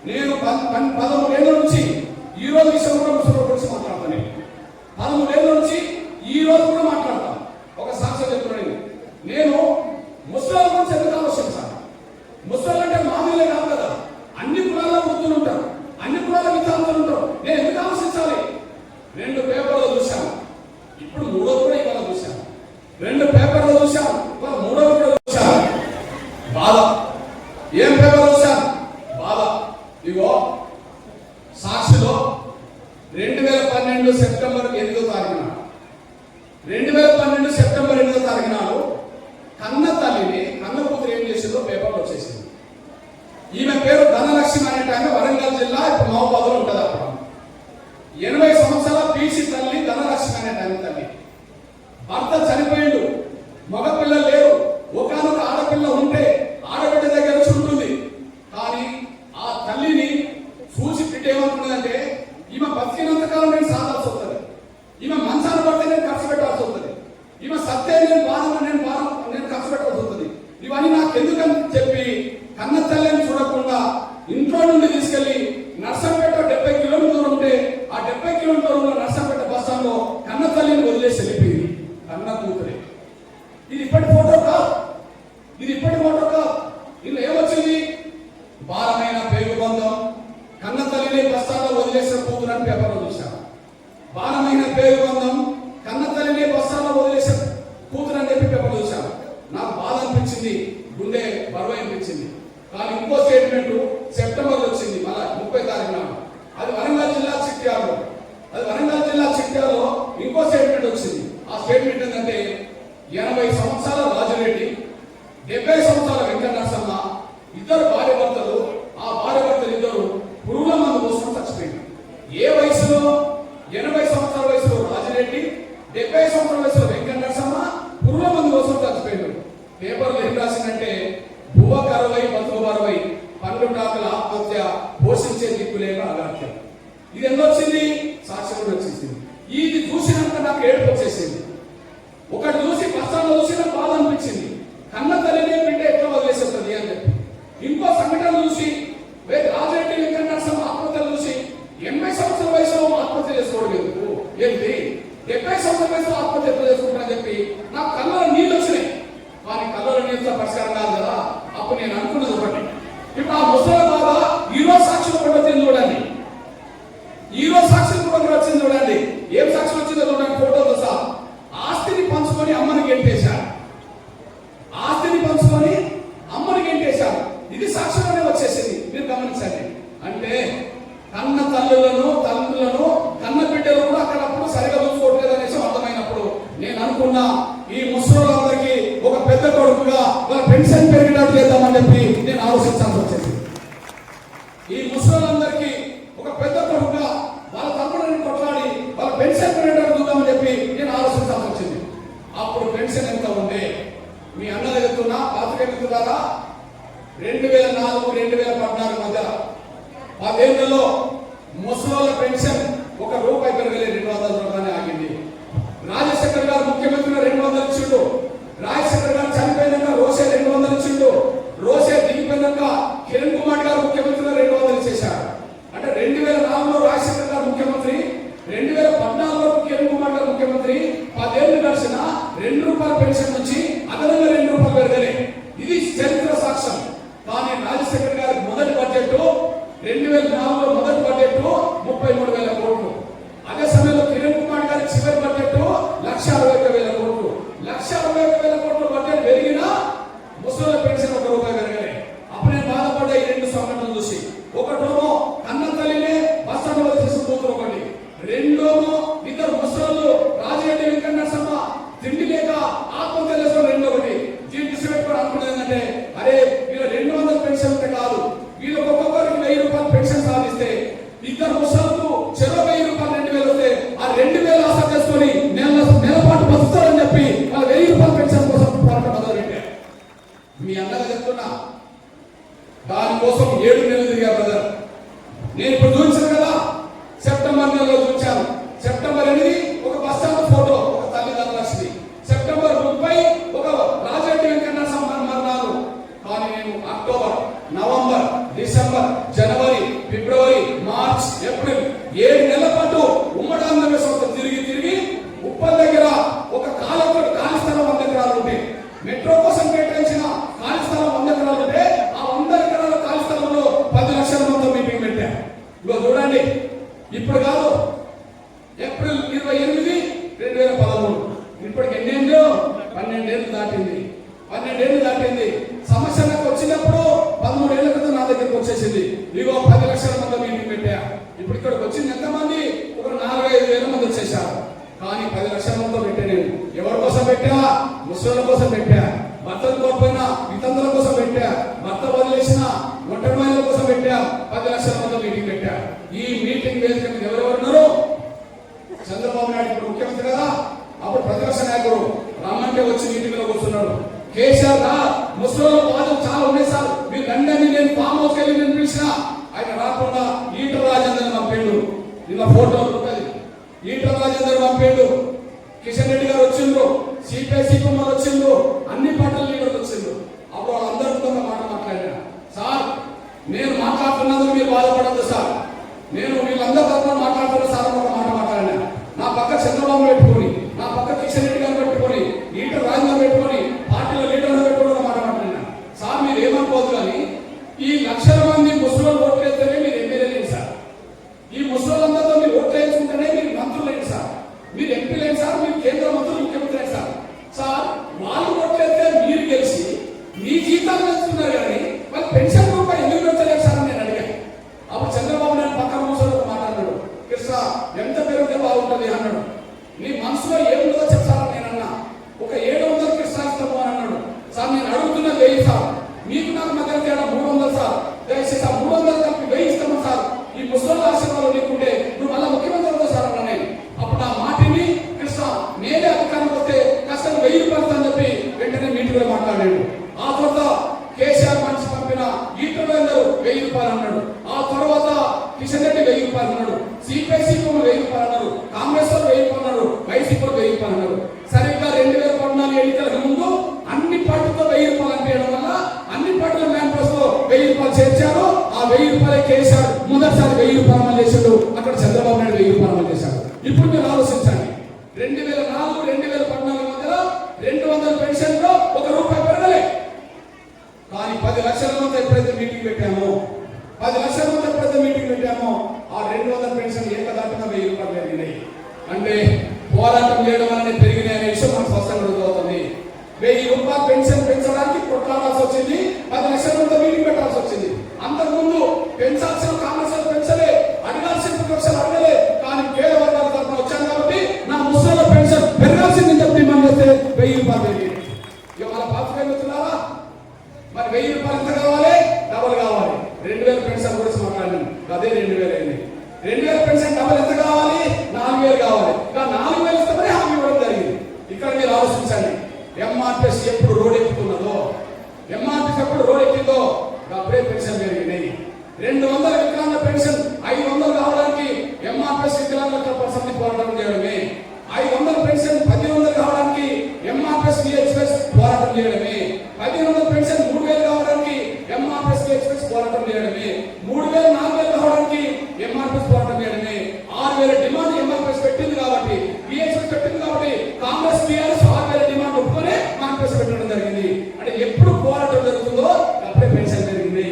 నేను 13 ఏళ్ళ నుంచి ఈ రోజు విషయం కూడా ముసలి గురించి మాట్లాడతాను. 13 ఏళ్ళ నుంచి ఈ రోజు కూడా మాట్లాడతాను. ఒక సాక్ష్యం చెప్తున్నాను. నేను ముసలి గురించి ఎందుకు ఆలోచించాను? ముసలి అంటే మామూలే కాదు కదా. అన్ని కులాల్లో వృద్ధులు ఉంటారు, అన్ని కులాల విద్యార్థులు ఉంటారు. నేను ఎందుకు ఆలోచించాలి? 2 పేపర్లు చూశాను, ఇప్పుడు 3వ కూడా ఇవాళ చూశాను. 2 పేపర్లు చూశాను, ఇవాళ 3వ కూడా చూశాను. బాధ. ఏం పేపర్ చూశాను? బాధ. ఇగో సాక్షిలో 2012 సెప్టెంబర్ 8వ తారీఖున 2012 సెప్టెంబర్ 8వ తారీఖు నాడు కన్న తల్లిని కన్న కూతురు ఏం చేసిందో పేపర్లో వచ్చేసింది. ఈమె పేరు ధనలక్ష్మి అనే టైంలో వరంగల్ జిల్లా, ఇప్పుడు మహబూబాబాద్లో ఉంటుంది. అప్పుడు 80 సంవత్సరాల పీసీ తల్లి ధనలక్ష్మి అనే టైం తల్లి. భర్త చనిపోయిండు, మగపిల్లలు లేరు. ఒకనొక ఆడపిల్ల ఉంటే ఆడబిడ్డ దగ్గర నుంచి ఉంటుంది. కానీ ఆ తల్లిని చూసి బిడ్డ ఏమనుకున్నదంటే, ఈమె బతికినంత కాలం నేను సాధాల్సి వస్తుంది, ఈమె మంచాన్ని పడితే నేను ఖర్చు పెట్టాల్సి వస్తుంది, ఈమె సత్తే నేను ఖర్చు పెట్టాల్సి వస్తుంది. ఇవన్నీ నాకు ఎందుకని చెప్పి కన్న తల్లిని చూడకుండా ఇంట్లో నుండి తీసుకెళ్లి నర్సంపేట 70 కిలోమీటర్ల దూరం ఉంటే ఆ 70 కిలోమీటర్ల దూరంలో నర్సంపేట బస్ స్టాండ్ లో కన్న తల్లిని వదిలేసి వెళ్ళిపోయింది. కన్న కూతురే. ఇది ఇప్పటి ఫోటో కాదు, ఇది ఇప్పటి ఫోటో కాదు. ఇందులో ఏమొచ్చింది? భారమైన పేగు బంధం, కన్న తల్లిని బస్ స్టాండ్ లో వదిలేసిన కూతురు అని పేపర్లో చూశాను. భారమైన పేగు బంధం, కన్న తల్లిని బస్ స్టాండ్ లో వదిలేసిన కూతురు అని చెప్పి పేపర్లో చూశాను. నాకు బాధ అనిపించింది, గుండె బరువు అనిపించింది. కానీ ఇంకో స్టేట్మెంట్ సెప్టెంబర్లో వచ్చింది, మళ్ళా 30 తారీఖున. అది వరంగల్ జిల్లా చిట్యాలలో ఇంకో స్టేట్మెంట్ వచ్చింది. ఆ స్టేట్మెంట్ ఏంటంటే 80 సంవత్సరాల రాజురెడ్డి, 70 సంవత్సరాల వెంకట నరసమ్మ, ఇద్దరు భార్య భర్తలు. ఆ భార్య భర్తలు ఇద్దరు పురుగుల మందు కోసం చచ్చిపోయింది. ఏ వయసులో? 80 సంవత్సరాల వయసులో రాజురెడ్డి, 70 సంవత్సరాల వయసులో వెంకట నరసమ్మ పురుగుల మందు కోసం చచ్చిపోయింది. పేపర్లు ఏం రాసిందంటే, భువ కరువై బతుకు బరువై పండుటాకుల ఆత్మహత్య, పోషించే దిక్కులేక అగాత్యం. ఇది ఎందుకు వచ్చింది? సాక్ష్యం కూడా వచ్చేసింది. ఇది చూసినాక నాకు ఏడుపు వచ్చేసింది. ఒకటి చూసి బస్టాండ్లో చూసి నాకు బాధ అనిపించింది. కన్న తల్లిని బిడ్డ ఎట్లా వదిలేసేస్తుంది అని చెప్పి. ఇంకో సంఘటన చూసి రాజరెడ్డి వెంకటనరసింహ ఆత్మహత్యలు చూసి 80 సంవత్సరాల వయసులో ఆత్మహత్య చేసుకోవడం ఎందుకు, ఏంటి 70 సంవత్సరాల వయసులో ఆత్మహత్య ఎట్లా చేసుకుంటానని చెప్పి నాకు కళ్ళలో నీళ్ళు వచ్చినాయి. కానీ కళ్ళలో నీళ్ళతో పరిష్కారం కాదు కదా. అప్పుడు నేను అనుకున్నది ఒకటి, ఇప్పుడు ఆ ముసలి బాధ ఈరోజు సాక్షులు కూడా వచ్చింది చూడండి. ఈరోజు సాక్షులు కూడా వచ్చింది చూడండి. ఏం సాక్షులు వచ్చిందో చూడండి. ఫోటోతో సహా ఆస్తిని పంచుకొని అమ్మని గెంటేశారు. ఆస్తిని పంచుకొని అమ్మని గెంటేశారు. ఇది సాక్ష్యంలోనే వచ్చేసింది. మీరు గమనించండి. అంటే కన్న తల్లులను తండ్రులను కన్న బిడ్డలు కూడా అక్కడప్పుడు సరిగా చూసుకోవట్లేదు అనేసి అర్థమైనప్పుడు నేను అనుకున్నా, ఈ ముసలోళ్ళందరికీ ఒక పెద్ద కొడుకుగా వాళ్ళ పెన్షన్ పెరిగినట్టు చేద్దామని చెప్పి నేను ఆలోచించాల్సి వచ్చింది. ఈ ముసలోళ్ళందరికీ ఒక పెద్ద కొడుకుగా వాళ్ళ తమ్ముడిని కొట్లాడి వాళ్ళ పెన్షన్ పెరిగినట్టు చూద్దామని చెప్పి నేను ఆలోచించాల్సి వచ్చింది. అప్పుడు పెన్షన్ ఎంత ఉండే మీ అన్న చెప్తున్నా పాత్రికేయులారా, 2004-2014 మధ్య 10 ఏళ్లలో ముసలోళ్ళ పెన్షన్ ₹1 పెరగలే, 200 రూపాయలు ఆగింది. రాజశేఖర్ గారు ముఖ్యమంత్రిగా 200 ఇచ్చిండు. రాజశేఖర్ గారు చనిపోయినాక రోసే 200 ఇచ్చిండు. రోసే దిగిపోయినాక కిరణ్ కుమార్ గారు ముఖ్యమంత్రిగా 200 ఇచ్చేశారు. అంటే 2004లో రాజశేఖర్ గారు ముఖ్యమంత్రి, 2014లో కిరణ్ కుమార్ గారు ముఖ్యమంత్రి. 10 ఏళ్ళు గడిచిన ₹2 పెన్షన్ నుంచి అదనంగా ₹2 పెరగలే. ఇది చరిత్ర సాక్ష్యం. కానీ రాజశేఖర్ గారి మొదటి బడ్జెట్ 2004లో మొదటి బడ్జెట్ 33,000 కోట్లు. అదే సమయంలో కిరణ్ కుమార్ గారి చివరి బడ్జెట్ 1,61,000 కోట్లు. 1,61,000 కోట్ల బడ్జెట్ పెరిగినా ముసలి పెన్షన్ ₹1 పెరగలే. అప్పుడు నేను బాధపడ్డా ఈ రెండు సంఘటనలు చూసి. ఒకటేమో కన్న తల్లినే బస్టాండ్లో తీసుకుపోతున్న ఒకటి, రెండోమో ఇద్దరు ముసలు రాజరెడ్డి వెంకటనరసింహ తిండి లేక ఆత్మహత్య చేసుకోవడం రెండోకటి. దీన్ని తీసుకెట్టుకోవడం అనుకున్నది ఏంటంటే, అరే వీళ్ళ 200 పెన్షన్ ఉంటే కాదు, వీళ్ళకి ఒక్కొక్కరికి ₹1,000 పెన్షన్ సాధిస్తే ఇద్దరు ముసలకు చెరో ₹1,000 2,000 వస్తే ఆ 2,000 ఆశ చేసుకొని నెలపాటు బతుకుతారని చెప్పి వాళ్ళ ₹1,000 పెన్షన్ కోసం పోరాటం మొదలుపెట్టారు. మీ అన్నగా చెప్తున్నా, దానికోసం 7 నెలలు తిరిగా బ్రదర్. నేను ఇప్పుడు చూపించాను కదా, సెప్టెంబర్ నెలలో చూపించాను. సెప్టెంబర్ 8 ఒక బస్టాండ్ ఫోటో, ఒక తల్లిదండ్రుల లక్ష్మి. సెప్టెంబర్ 30 ఒక రాజరెడ్డి వెంకటనరసింహ మరణాలు. కానీ నేను అక్టోబర్, నవంబర్, డిసెంబర్, జనవరి, ఫిబ్రవరి, మార్చ్, ఏప్రిల్ 7 నెలల పాటు ఉమ్మడి ఆంధ్రప్రదేశ్ తిరిగి తిరిగి ఉప్పల్ దగ్గర ఒక ఖాళీ స్థలం 100 ఎకరాలు ఉంటే, మెట్రో కోసం కేటాయించిన ఖాళీ స్థలం 100 ఎకరాలు ఉంటే, ఆ 100 ఎకరాల ఖాళీ స్థలంలో 10 లక్షల మంది మీటింగ్ పెట్టారు. ఇగో చూడండి, ఇప్పుడు కాదు, ఏప్రిల్ 28, 2013. ఇప్పటికి ఎన్నేళ్ళు? 12 ఏళ్ళు దాటింది. 12 ఏళ్ళు దాటింది. సమస్య నాకు వచ్చినప్పుడు 13 ఏళ్ల క్రితం నా దగ్గరకు వచ్చేసింది. ఇగో 10 లక్షల మంది మీటింగ్ పెట్టా. ఇప్పుడు ఇక్కడికి వచ్చింది ఎంతమంది? ఒక 4-5 వేల మంది వచ్చేసారు. కానీ 10 లక్షల మందితో పెట్టా. నేను ఎవరి కోసం పెట్టా? ముసలి కోసం పెట్టా. భర్తలు కోల్పోయినా వితంతుల కోసం పెట్టా. భర్త వదిలేసిన ఒంటరి మహిళల కోసం పెట్టా. 10 లక్షల మంది మీటింగ్ పెట్టా. ఈ మీటింగ్ వేదిక మీద ఎవరెవరున్నారు? చంద్రబాబు నాయుడు ఇప్పుడు ముఖ్యమంత్రి కదా, అప్పుడు ప్రతిపక్ష నాయకుడు రమ్మంటే వచ్చి మీటింగ్ లో కూర్చున్నాడు. కేసీఆర్ ముసలి బాధలు చాలా ఉన్నాయి సార్, మీరు రండి, నేను ఫామ్ హౌస్ వెళ్ళి నేను పిలిచిన. ఆయన రాకుండా ఈటల రాజేందర్ పంపిండు. ఇలా ఫోటోలు ఉంటుంది. ఈటల రాజేందర్ పంపిండు. కిషన్ రెడ్డి గారు వచ్చిండ్రు, సిపిఐ కుమార్ వచ్చిండ్రు, అన్ని పార్టీల లీడర్లు వచ్చిండ్రు. అప్పుడు వాళ్ళందరితో ఒక మాట మాట్లాడినా, సార్ నేను మాట్లాడుతున్నందుకు మీరు బాధపడద్దు సార్, నేను వీళ్ళందరి తరఫున మాట్లాడుతున్న సార్ ఒక మాట మాట్లాడినా. నా పక్క చంద్రబాబు పెట్టుకొని, నా పక్క కిషన్ రెడ్డి గారు పెట్టుకొని, ఈటల రాజేందర్ పెట్టుకొని, పార్టీల లీడర్లు పెట్టుకొని ఒక మాట మాట్లాడినా. సార్ మీరు ఏమనుకోవద్దు, కానీ ఈ లక్షల మంది ముసలి ఓట్లు వేస్తేనే మీరు ఎమ్మెల్యే లేదు సార్, ఈ ముసలందరితో మీరు ఓట్లు వేసుకుంటేనే మీరు మంత్రులు లేదు సార్, మీరు ఎంపీ లేదు సార్, మీరు కేంద్ర మంత్రులు ముఖ్యమంత్రి లేదు సార్. సార్ వాళ్ళు ఓట్లు వేస్తే మీరు గెలిచి మీ జీతాలు పెంచుతున్నారు, కానీ వాళ్ళు పెన్షన్ రూపాయి ఎందుకు పెంచలేదు సార్ అని నేను అడిగాను. అప్పుడు చంద్రబాబు నాయుడు పక్కన ముసలి మాట్లాడాడు, కృష్ణ ఎంత పెరిగితే బాగుంటుంది అన్నాడు. నీ మనసులో ఏముందో చెప్తారని నేను అన్నా. ఒక 700 కృష్ణ ఇస్తాము అని అన్నాడు. సార్ నేను అడుగుతున్నా 1000 సార్, మీకు నాకు మధ్య తేడా 300 సార్, దయచేసి ఆ 300 కలిపి 1000 ఇస్తాము సార్, ఈ ముసలి ఆశీర్వాదం నీకుంటే నువ్వు మళ్ళీ ముఖ్యమంత్రి అవుతావు సార్ అన్నా. నేను అప్పుడు ఆ మాటిని కృష్ణ నేనే అధికారం వస్తే కష్టం 1000 రూపాయలు అని చెప్పి వెంటనే మీటింగ్ లో మాట్లాడాడు. ఆ తర్వాత కేసీఆర్ మనిషి పంపిన ఈటల 1000 రూపాయలు అన్నాడు. ఆ తర్వాత కిషన్ రెడ్డి 1000 రూపాయలు అన్నాడు, సిపిఐ 1000 రూపాయలు అన్నారు, కాంగ్రెస్ వాళ్ళు 1000 రూపాయలు అన్నారు, వైసీపీ 1000 రూపాయలు అన్నారు. సరిగ్గా 2014 ఎన్నికలకు ముందు అన్ని పార్టీలతో 1000 రూపాయలు అనిపించడం వల్ల అన్ని పార్టీల మేనిఫెస్టో 1000 రూపాయలు చేర్చారు. ఆ 1000 రూపాయలు కేసాడు. మొదటిసారి 1000 రూపాయలు అమలు చేశాడు. అక్కడ చంద్రబాబు నాయుడు 1000 రూపాయలు అమలు చేశాడు. ఇప్పుడు మీరు ఆలోచించండి, 2004 2014 మధ్యలో 200 పెన్షన్ లో ₹1 పెరగలే. కానీ 10 లక్షల మంది ఎప్పుడైతే మీటింగ్ పెట్టామో, 10 లక్షల మంది ఎప్పుడైతే మీటింగ్ పెట్టామో, ఆ 200 పెన్షన్ ఏకదాటిన 1000 రూపాయలు పెరిగినాయి. అంటే పోరాటం చేయడం అనేది పెరిగినాయి అనే విషయం మనకు స్పష్టంగా అర్థమవుతుంది. 1000 రూపాయలు పెన్షన్ పెంచడానికి కొట్లాడాల్సి వచ్చింది, 10 లక్షల మంది మీటింగ్ పెట్టాల్సి వచ్చింది. అంతకుముందు పెంచాల్సిన కాంగ్రెస్ పెంచలే, అడగాల్సిన ప్రతిపక్షాలు అడగలే. కానీ పేద వర్గాల తరఫున వచ్చాను కాబట్టి నా ముసలి పెన్షన్ పెరగాల్సిందని చెప్పి మనం చేస్తే 1000 రూపాయలు పెరిగింది. ఇవాళ పాతికేళ్ళు వచ్చినారా? మరి 1000 రూపాయలు ఎంత కావాలి? డబల్ కావాలి. 2000 పెన్షన్ గురించి మాట్లాడినాం, అదే 2000 అయింది. 2000 పెన్షన్ డబల్ ఎంత కావాలి? 4000 కావాలి. 4000 ఇస్తామని హామీ ఇవ్వడం జరిగింది. ఇక్కడ మీరు ఆలోచించండి, ఎంఆర్పిఎస్ ఎప్పుడు రోడ్ ఎక్కుతున్నదో, ఎంఆర్పిఎస్ ఎప్పుడు రోడ్ ఎక్కిందో అప్పుడే పెన్షన్ పెరిగినాయి. 200 వికలాంగ పెన్షన్ 500 కావడానికి ఎంఆర్పిఎస్ వికలాంగుల సమితి పోరాటం చేయడమే, 500 పెన్షన్ 1000 కావడానికి ఎంఆర్పిఎస్ విహెచ్ఎస్ పోరాటం చేయడమే, 1000 పెన్షన్ 3000 కావడానికి ఎంఆర్పిఎస్ విహెచ్ఎస్ పోరాటం చేయడమే, 3000 4000 కావడానికి ఎంఆర్పిఎస్ పోరాటం చేయడమే, 6000 డిమాండ్ ఎంఆర్పిఎస్ పెట్టింది కాబట్టి, విహెచ్ఎస్ పెట్టింది కాబట్టి కాంగ్రెస్ టీఆర్ఎస్ 6000 డిమాండ్ ఒప్పుకొని ఎంఆర్పిఎస్ పెట్టడం జరిగింది. అంటే ఎప్పుడు పోరాటం జరుగుతుందో అప్పుడే పెన్షన్ పెరిగింది.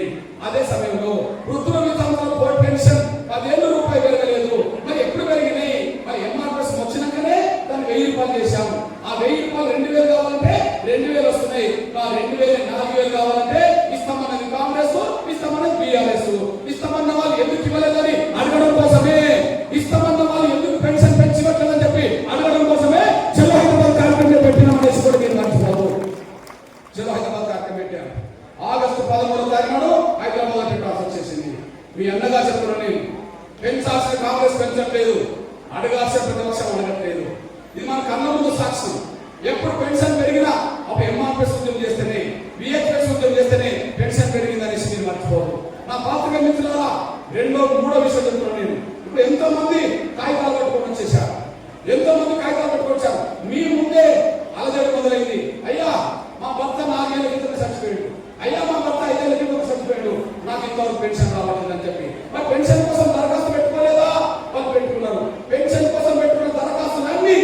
అదే సమయంలో వృద్ధుల వితంతుల పెన్షన్ 10,000 రూపాయలు పెరగలేదు. మరి ఎప్పుడు పెరిగినాయి? మరి ఎంఆర్పిఎస్ వచ్చినాకనే దాన్ని 1000 రూపాయలు చేశాము. ఆ 1000 రూపాయలు 2000 కావాలంటే 2000 వస్తున్నాయి. 2000 4000 కావాలంటే ఇస్తామన్నది కాంగ్రెస్, ఇస్తామన్నది బీఆర్ఎస్. ఇస్తామన్న వాళ్ళు ఎందుకు ఇవ్వలేదని అడగడం కోసమే, ఇస్తామన్న వాళ్ళు ఎందుకు పెన్షన్ పెంచినట్లేదని చెప్పి అడగడం కోసమే చలో హైదరాబాద్ కార్యక్రమం పెట్టినామనేసి కూడా మీరు మర్చిపోదు. చలో హైదరాబాద్ కార్యక్రమం పెట్టారు. ఆగస్టు 13వ తారీఖు నాడు హైదరాబాద్ పెట్టాల్సి వచ్చేసింది. మీ అన్నగా చెప్తున్నాను, నేను పెంచాల్సిన కాంగ్రెస్ పెంచట్లేదు, అడగాల్సిన ప్రతిపక్షం అడగట్లేదు. ఇది మన కళ్ళ ముందు సాక్ష్యం. ఎప్పుడు పెన్షన్ పెరిగినా ఒక ఎంఆర్పిఎస్ ఉద్యమం చేస్తేనే, విహెచ్ఎస్ ఉద్యమం చేస్తేనే పెన్షన్ పెరిగిందనేసి మీరు మర్చిపోదు. నా పాత్రికేయ మిత్రులారా, 3వ విషయం చెప్తున్నాను నేను. ఇప్పుడు ఎంతో మంది కాగితాలు పట్టుకొని వచ్చేసారు, ఎంతో మంది కాగితాలు పట్టుకొని వచ్చారు. మీ ముందే అలజడి మొదలైంది. అయ్యా మా భర్త 4 ఏళ్ల కింద చచ్చిపోయాడు, అయ్యా మా భర్త 5 ఏళ్ల కింద చచ్చిపోయాడు, నాకు ఇంతవరకు పెన్షన్ రావట్లేదని చెప్పి మరి పెన్షన్ కోసం దరఖాస్తు పెట్టుకోలేదా? వాళ్ళు పెట్టుకున్నారు. పెన్షన్ కోసం పెట్టుకున్న దరఖాస్తులన్నీ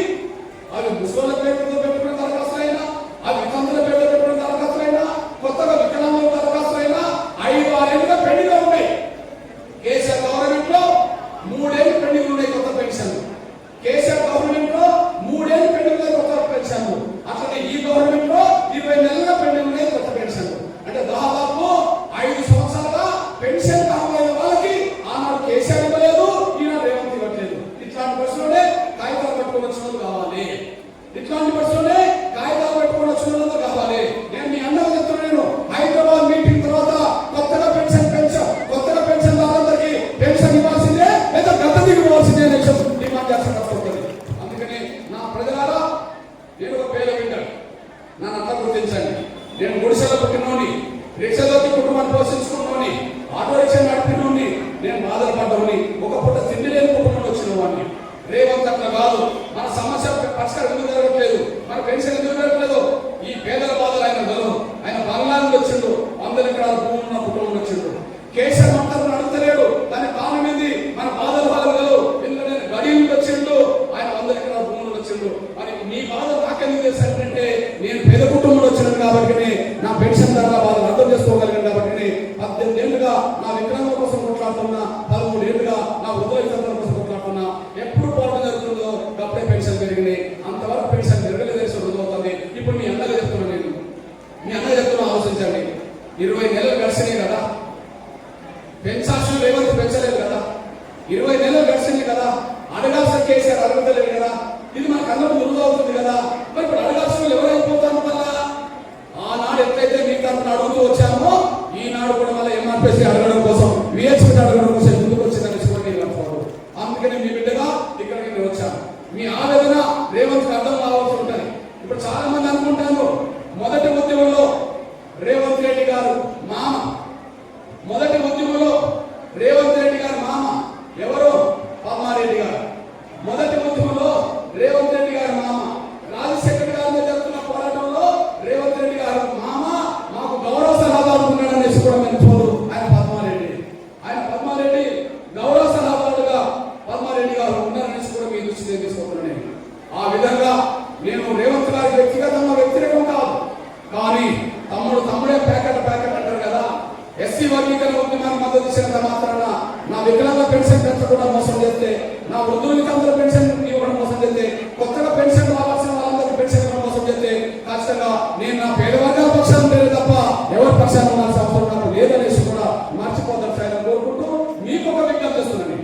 అవి ముసలి పేరుతో పెట్టుకున్న దరఖాస్తులైనా, అవి వితంతుల పేరుతో పెట్టుకున్న దరఖాస్తులైనా, కొత్తగా వికలాంగుల దరఖాస్తులైనా 5-6 ఏళ్ళుగా పెండింగ్ ఉన్నాయి. కేసీఆర్ గవర్నమెంట్ లో 3 ఏళ్ళు పెండింగ్ ఉన్నాయి కొత్త పెన్షన్. కేసీఆర్ గవర్నమెంట్ లో 3 ఏళ్ళు పెండింగ్ ఉన్నాయి కొత్త పెన్షన్. అట్లనే ఈ గవర్నమెంట్ లో 20 నెలలుగా పెండింగ్ ఉన్నాయి కొత్త పెన్షన్. అంటే దాదాపు 5 సంవత్సరాలుగా పెన్షన్ కావాలైన వాళ్ళకి ఆనాడు కేసీఆర్ ఇవ్వలేదు, ఈనాడు రేవంత్ ఇవ్వట్లేదు. ఇట్లాంటి బస్సులోనే కాగితాలు పెట్టుకుని వచ్చిన వాళ్ళు కావాలి, ఇట్లాంటి బస్సులోనే కాగితాలు పెట్టుకుని వచ్చిన వాళ్ళు కావాలి. నేను మీ అన్నగా చెప్తున్నాను, హైదరాబాద్ మీటింగ్ తర్వాత కొత్తగా పెన్షన్ దారులందరికీ పెన్షన్ ఇవ్వాల్సిందే, లేదా గత దిగిపోవాల్సిందే అనే డిమాండ్ చేస్తాను. అందుకని నా ప్రజలారా, నేను ఒక పేద బిడ్డ, నన్ను అంతా గుర్తించండి. నేను గుడిసెలో పుట్టినోని, రిక్షాలోకి కుటుంబాన్ని పోషించుకున్నోని, ఆటో రిక్షా నడిపినోని, నేను బాధలు పడ్డోని, ఒక పూట తిండి లేని కుటుంబంలో వచ్చిన వాడిని. రేవంత్ అట్లా కాదు, మన సమస్య పరిష్కారం ఎందుకు జరగట్లేదు, మన పెన్షన్ ఎందుకు జరగట్లేదు? ఈ పేదల బాధలు ఆయన గెలవు. ఆయన బంగ్లానికి వచ్చిండు, 100 ఎకరాల భూమి ఉన్న కుటుంబం వచ్చిండు. కేసీఆర్ మంత్రులు అడుగుతలేడు, దాని కారణం ఏంది? మన బాధల బాధలు గెలవు. ఎందుకంటే గడియలు వచ్చిండు, ఆయన 100 ఎకరాల భూములు వచ్చిండు. మరి మీ బాధ నాకెందుకు చేశారంటే, నేను పేద కుటుంబంలో వచ్చినాను కాబట్టి, నా పెన్షన్ ధరల బాధలు అర్థం చేసుకోగలిగాను కాబట్టి, 18 ఏళ్ళుగా నా వికలాంగుల కోసం కొట్లాడుతున్నా, 13 ఏళ్ళుగా నా వృద్ధుల వితంతుల కోసం కొట్లాడుతున్నా. ఎప్పుడు పోరాటం జరుగుతుందో అప్పుడే పెన్షన్ పెరిగినాయి. అంతవరకు పెన్షన్ పెరగలేదేసి రుజువుతుంది. ఇప్పుడు మీ అన్నగా చెప్తున్నా, నేను మీ అన్నగా చెప్తున్నా, ఆలోచించండి. 20 నెలలు గడిచినాయి కదా, పెన్షన్ రేవంత్ పెంచలేదు కదా, 20 నెలలు గడిచినాయి కదా, అడగాల్సిన కేసీఆర్ అడగలేదు కదా, ఇది మన కళ్ళకు రుజువు అవుతుంది కదా. మరి ఇప్పుడు అడగాల్సిన ఎవరైపోతారు మళ్ళా? ఆనాడు ఎట్లయితే మీ తరఫున అడుగుతూ వచ్చామో, ఈనాడు కూడా మళ్ళీ ఎంఆర్పిఎస్ అడగడం కోసం, విహెచ్పి అడగడం కోసం ముందుకు వచ్చిందని అనుకోరు. అందుకని మీ బిడ్డగా ఇక్కడికి నేను వచ్చాను. మీ ఆవేదన రేవంత్ అర్థం కావాల్సి ఉంటుంది. ఇప్పుడు చాలా మంది అనుకుంటాను, మొదటి ఉద్యమంలో రేవంత్ రెడ్డి గారు మామ, మొదటి ఉద్యమంలో రేవంత్ రెడ్డి గారు మామ పెన్షన్ పెంచకుండా మోసం చేస్తే, నా వృద్ధులకి అందరూ పెన్షన్ ఇవ్వడం మోసం చేస్తే, కొత్తగా పెన్షన్ రావాల్సిన వాళ్ళందరికీ పెన్షన్ ఇవ్వడం మోసం చేస్తే, ఖచ్చితంగా నేను నా పేద వర్గాల పక్షాన లేదు తప్ప ఎవరి పక్షాన ఉండాల్సిన అవసరం నాకు లేదనేసి కూడా మర్చిపోతాను సార్ కోరుకుంటూ మీకు ఒక విజ్ఞప్తి చేస్తున్నాను.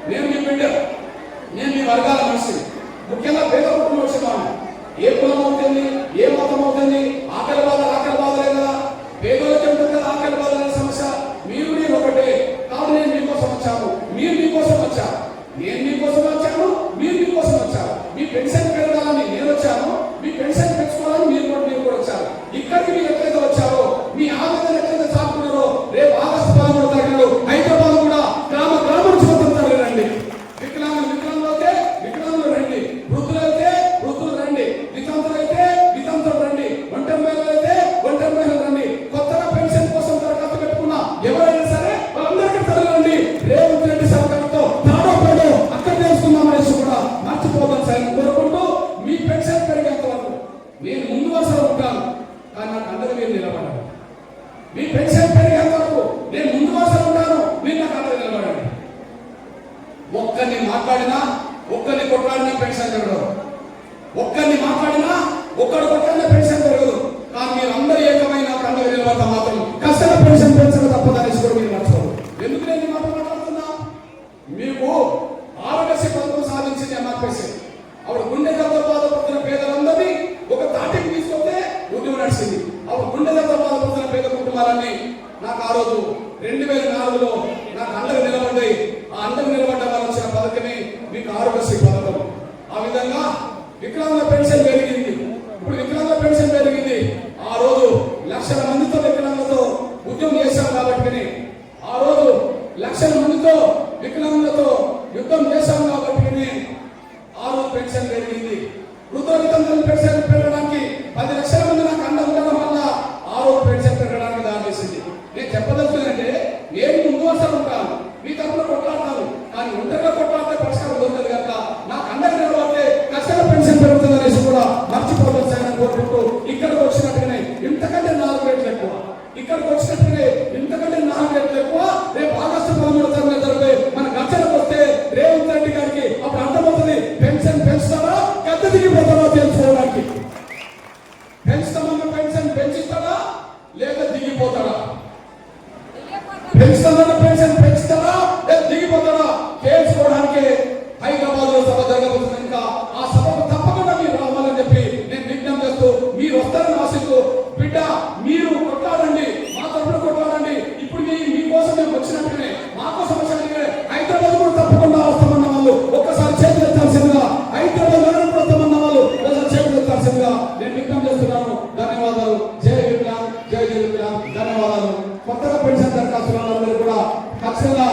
నేను మీ బిడ్డ, నేను మీ వర్గాల మనిషి, ముఖ్యంగా పేద కుటుంబం వచ్చినాను. ఏ కులం అవుతుంది, ఏ మతం అవుతుంది, ఆకలి బాధలే కదా. పేదోళ్ళకి ఉంటుంది కదా ఆకలి బాధలనే సమస్య. మీరు నేను ఒకటే కాదు. నేను మీకోసం వచ్చాను, మీరు మీకోసం వచ్చారు, నేను మీకోసం వచ్చాను, మీరు మీకోసం వచ్చారు. మీ పెన్షన్ పెరగాలని నేను వచ్చాను, మీ పెన్షన్ పెంచుకోవాలని మీరు కూడా వచ్చారు. ఇక్కడికి మీరు ఎట్లయితే వచ్చారో, మీ ఆవేదన ఎట్లయితే సాగుతున్నారో, రేపు ఆగస్టు 13వ తారీఖు హైదరాబాద్ కూడా గ్రామం చూపుతారు. రండి, వికలాంగులు రండి, వృద్ధులైతే వృద్ధులు రండి, వితంతులు రండి, ఒంటరి మహిళలు రండి. కొత్తగా పెన్షన్ కోసం దరఖాస్తు పెట్టుకున్న ఎవరైనా సరే వాళ్ళందరికీ తరలిండి. రేవంత్ రెడ్డి సర్కారుతో తాడో అక్కడ తెలుసుకుందామనేసి కూడా మర్చిపోతాను సార్ కోరుకుంటూ, మీ పెన్షన్ పెరిగేంత వరకు నేను ముందు వరుసలో ఉంటాను, కానీ నాకు అందరూ మీరు నిలబడాలి. మీ పెన్షన్ పెరిగేంత వరకు నేను ముందు వరుసలో ఉంటాను, మీరు నాకు అందరూ నిలబడండి. ఒక్కరిని మాట్లాడినా, ఒక్కరిని కొట్లాడినా పెన్షన్ పెరగదు. ఒక్కరిని మాట్లాడినా, ఒక్కడు కొట్టాడినా పెన్షన్ పెరగదు. కానీ మీరు అందరూ ఏకమైన పండుగ నిలబడతా మాత్రం కష్టంగా పెన్షన్ పెంచక తప్పదనేసి కూడా మీరు నచ్చుకోరు. ఎందుకు నేను మాట మాట్లాడుతున్నా? మీకు ఆరోగ్యశ్రీ పథకం సాధించింది ఎంఆర్పీసీ. అప్పుడు గుండె జబ్బుతో బాధపడుతున్న పేదలందరినీ ఒక తాటికి తీసుకొస్తే ఉద్యమం నడిచింది. అప్పుడు గుండె జబ్బుతో బాధపడుతున్న పేద కుటుంబాలన్నీ నాకు ఆ రోజు 2004లో నాకు అండగా నిలబడ్డాయి. ఆ అండగా నిలబడ్డ వాళ్ళు వచ్చిన పథకమే మీకు ఆరోగ్యశ్రీ పథకం. ఆ విధంగా వికలాంగుల పెన్షన్ పెరిగింది. ఇప్పుడు వికలాంగుల పెన్షన్ పెరిగింది. ఆ రోజు లక్షల మందితో వికలాంగులతో ఉద్యమం చేశాం కాబట్టి, ఆ రోజు లక్షల మందితో వికలాంగులతో యుద్ధం చేశాం కాబట్టి ఆ రోజు పెన్షన్ పెరిగింది. వృద్ధ వితంతుల పెన్షన్ పెరగడానికి 10 లక్షల మంది నాకు అండ ఉండడం వల్ల ఆ రోజు పెన్షన్ పెరగడానికి దారితీసింది. నేను చెప్పదలుచుకుంటే నేను ముందు వరుసలో ఉంటాను, మీ తరఫున కొట్లాడతాను, కానీ ఒంటరిగా కొట్లాడితే పరిష్కారం దొరకదు కనుక నాకు అండగా నిలబడితే ఖచ్చితంగా పెన్షన్ పెరుగుతుంది అనేసి కూడా మర్చిపోతాను సార్ కోరుకుంటూ, ఇక్కడికి వచ్చినట్టుగానే ఇంతకంటే 4 రేట్లు ఎక్కువ, ఇక్కడికి వచ్చినట్టుగానే ఇంతకంటే 4 రేట్లు ఎక్కువ రేపు ఆగస్టు 13వ తారీఖున జరిగే మన గర్జనకు వస్తే రేవంత్ రెడ్డి గారికి అప్పుడు అర్థమవుతుంది పెన్షన్ పెంచుతారా గద్దె దిగిపోతారో తెలుసుకోవడానికి. పెంచుతామన్న పెన్షన్ పెంచుతారా లేక దిగిపోతాడా? పెంచుతామన్న పెన్షన్ పెంచుతారా లేక దిగిపోతాడా తెలుసుకోవడానికి హైదరాబాద్ లో సభ జరగబోతుంది. ఇంకా ఆ సభకు తప్పకుండా మీరు రావాలని చెప్పి నేను విజ్ఞప్తి చేస్తూ, మీరు వస్తారని ఆశిస్తూ, బిడ్డ మీరు కొట్లాడండి, మా తరఫున కొట్లాడండి. ఇప్పుడు మీకోసం మేము వచ్చినట్టుగానే మా కోసం వచ్చినట్టుగానే హైదరాబాద్ కూడా తప్పకుండా వస్తామన్న వాళ్ళు ఒక్కసారి చేతులు ఎత్తాల్సిందిగా, హైదరాబాద్ కూడా వస్తామన్న వాళ్ళు ఒకసారి చేతులు ఎత్తాల్సిందిగా నేను విజ్ఞప్తి చేస్తున్నాను. ధన్యవాదాలు. జై వికలాంగ్, జై వికలాంగ్. ధన్యవాదాలు. కొత్తగా పెన్షన్ దరఖాస్తులు కూడా ఖచ్చితంగా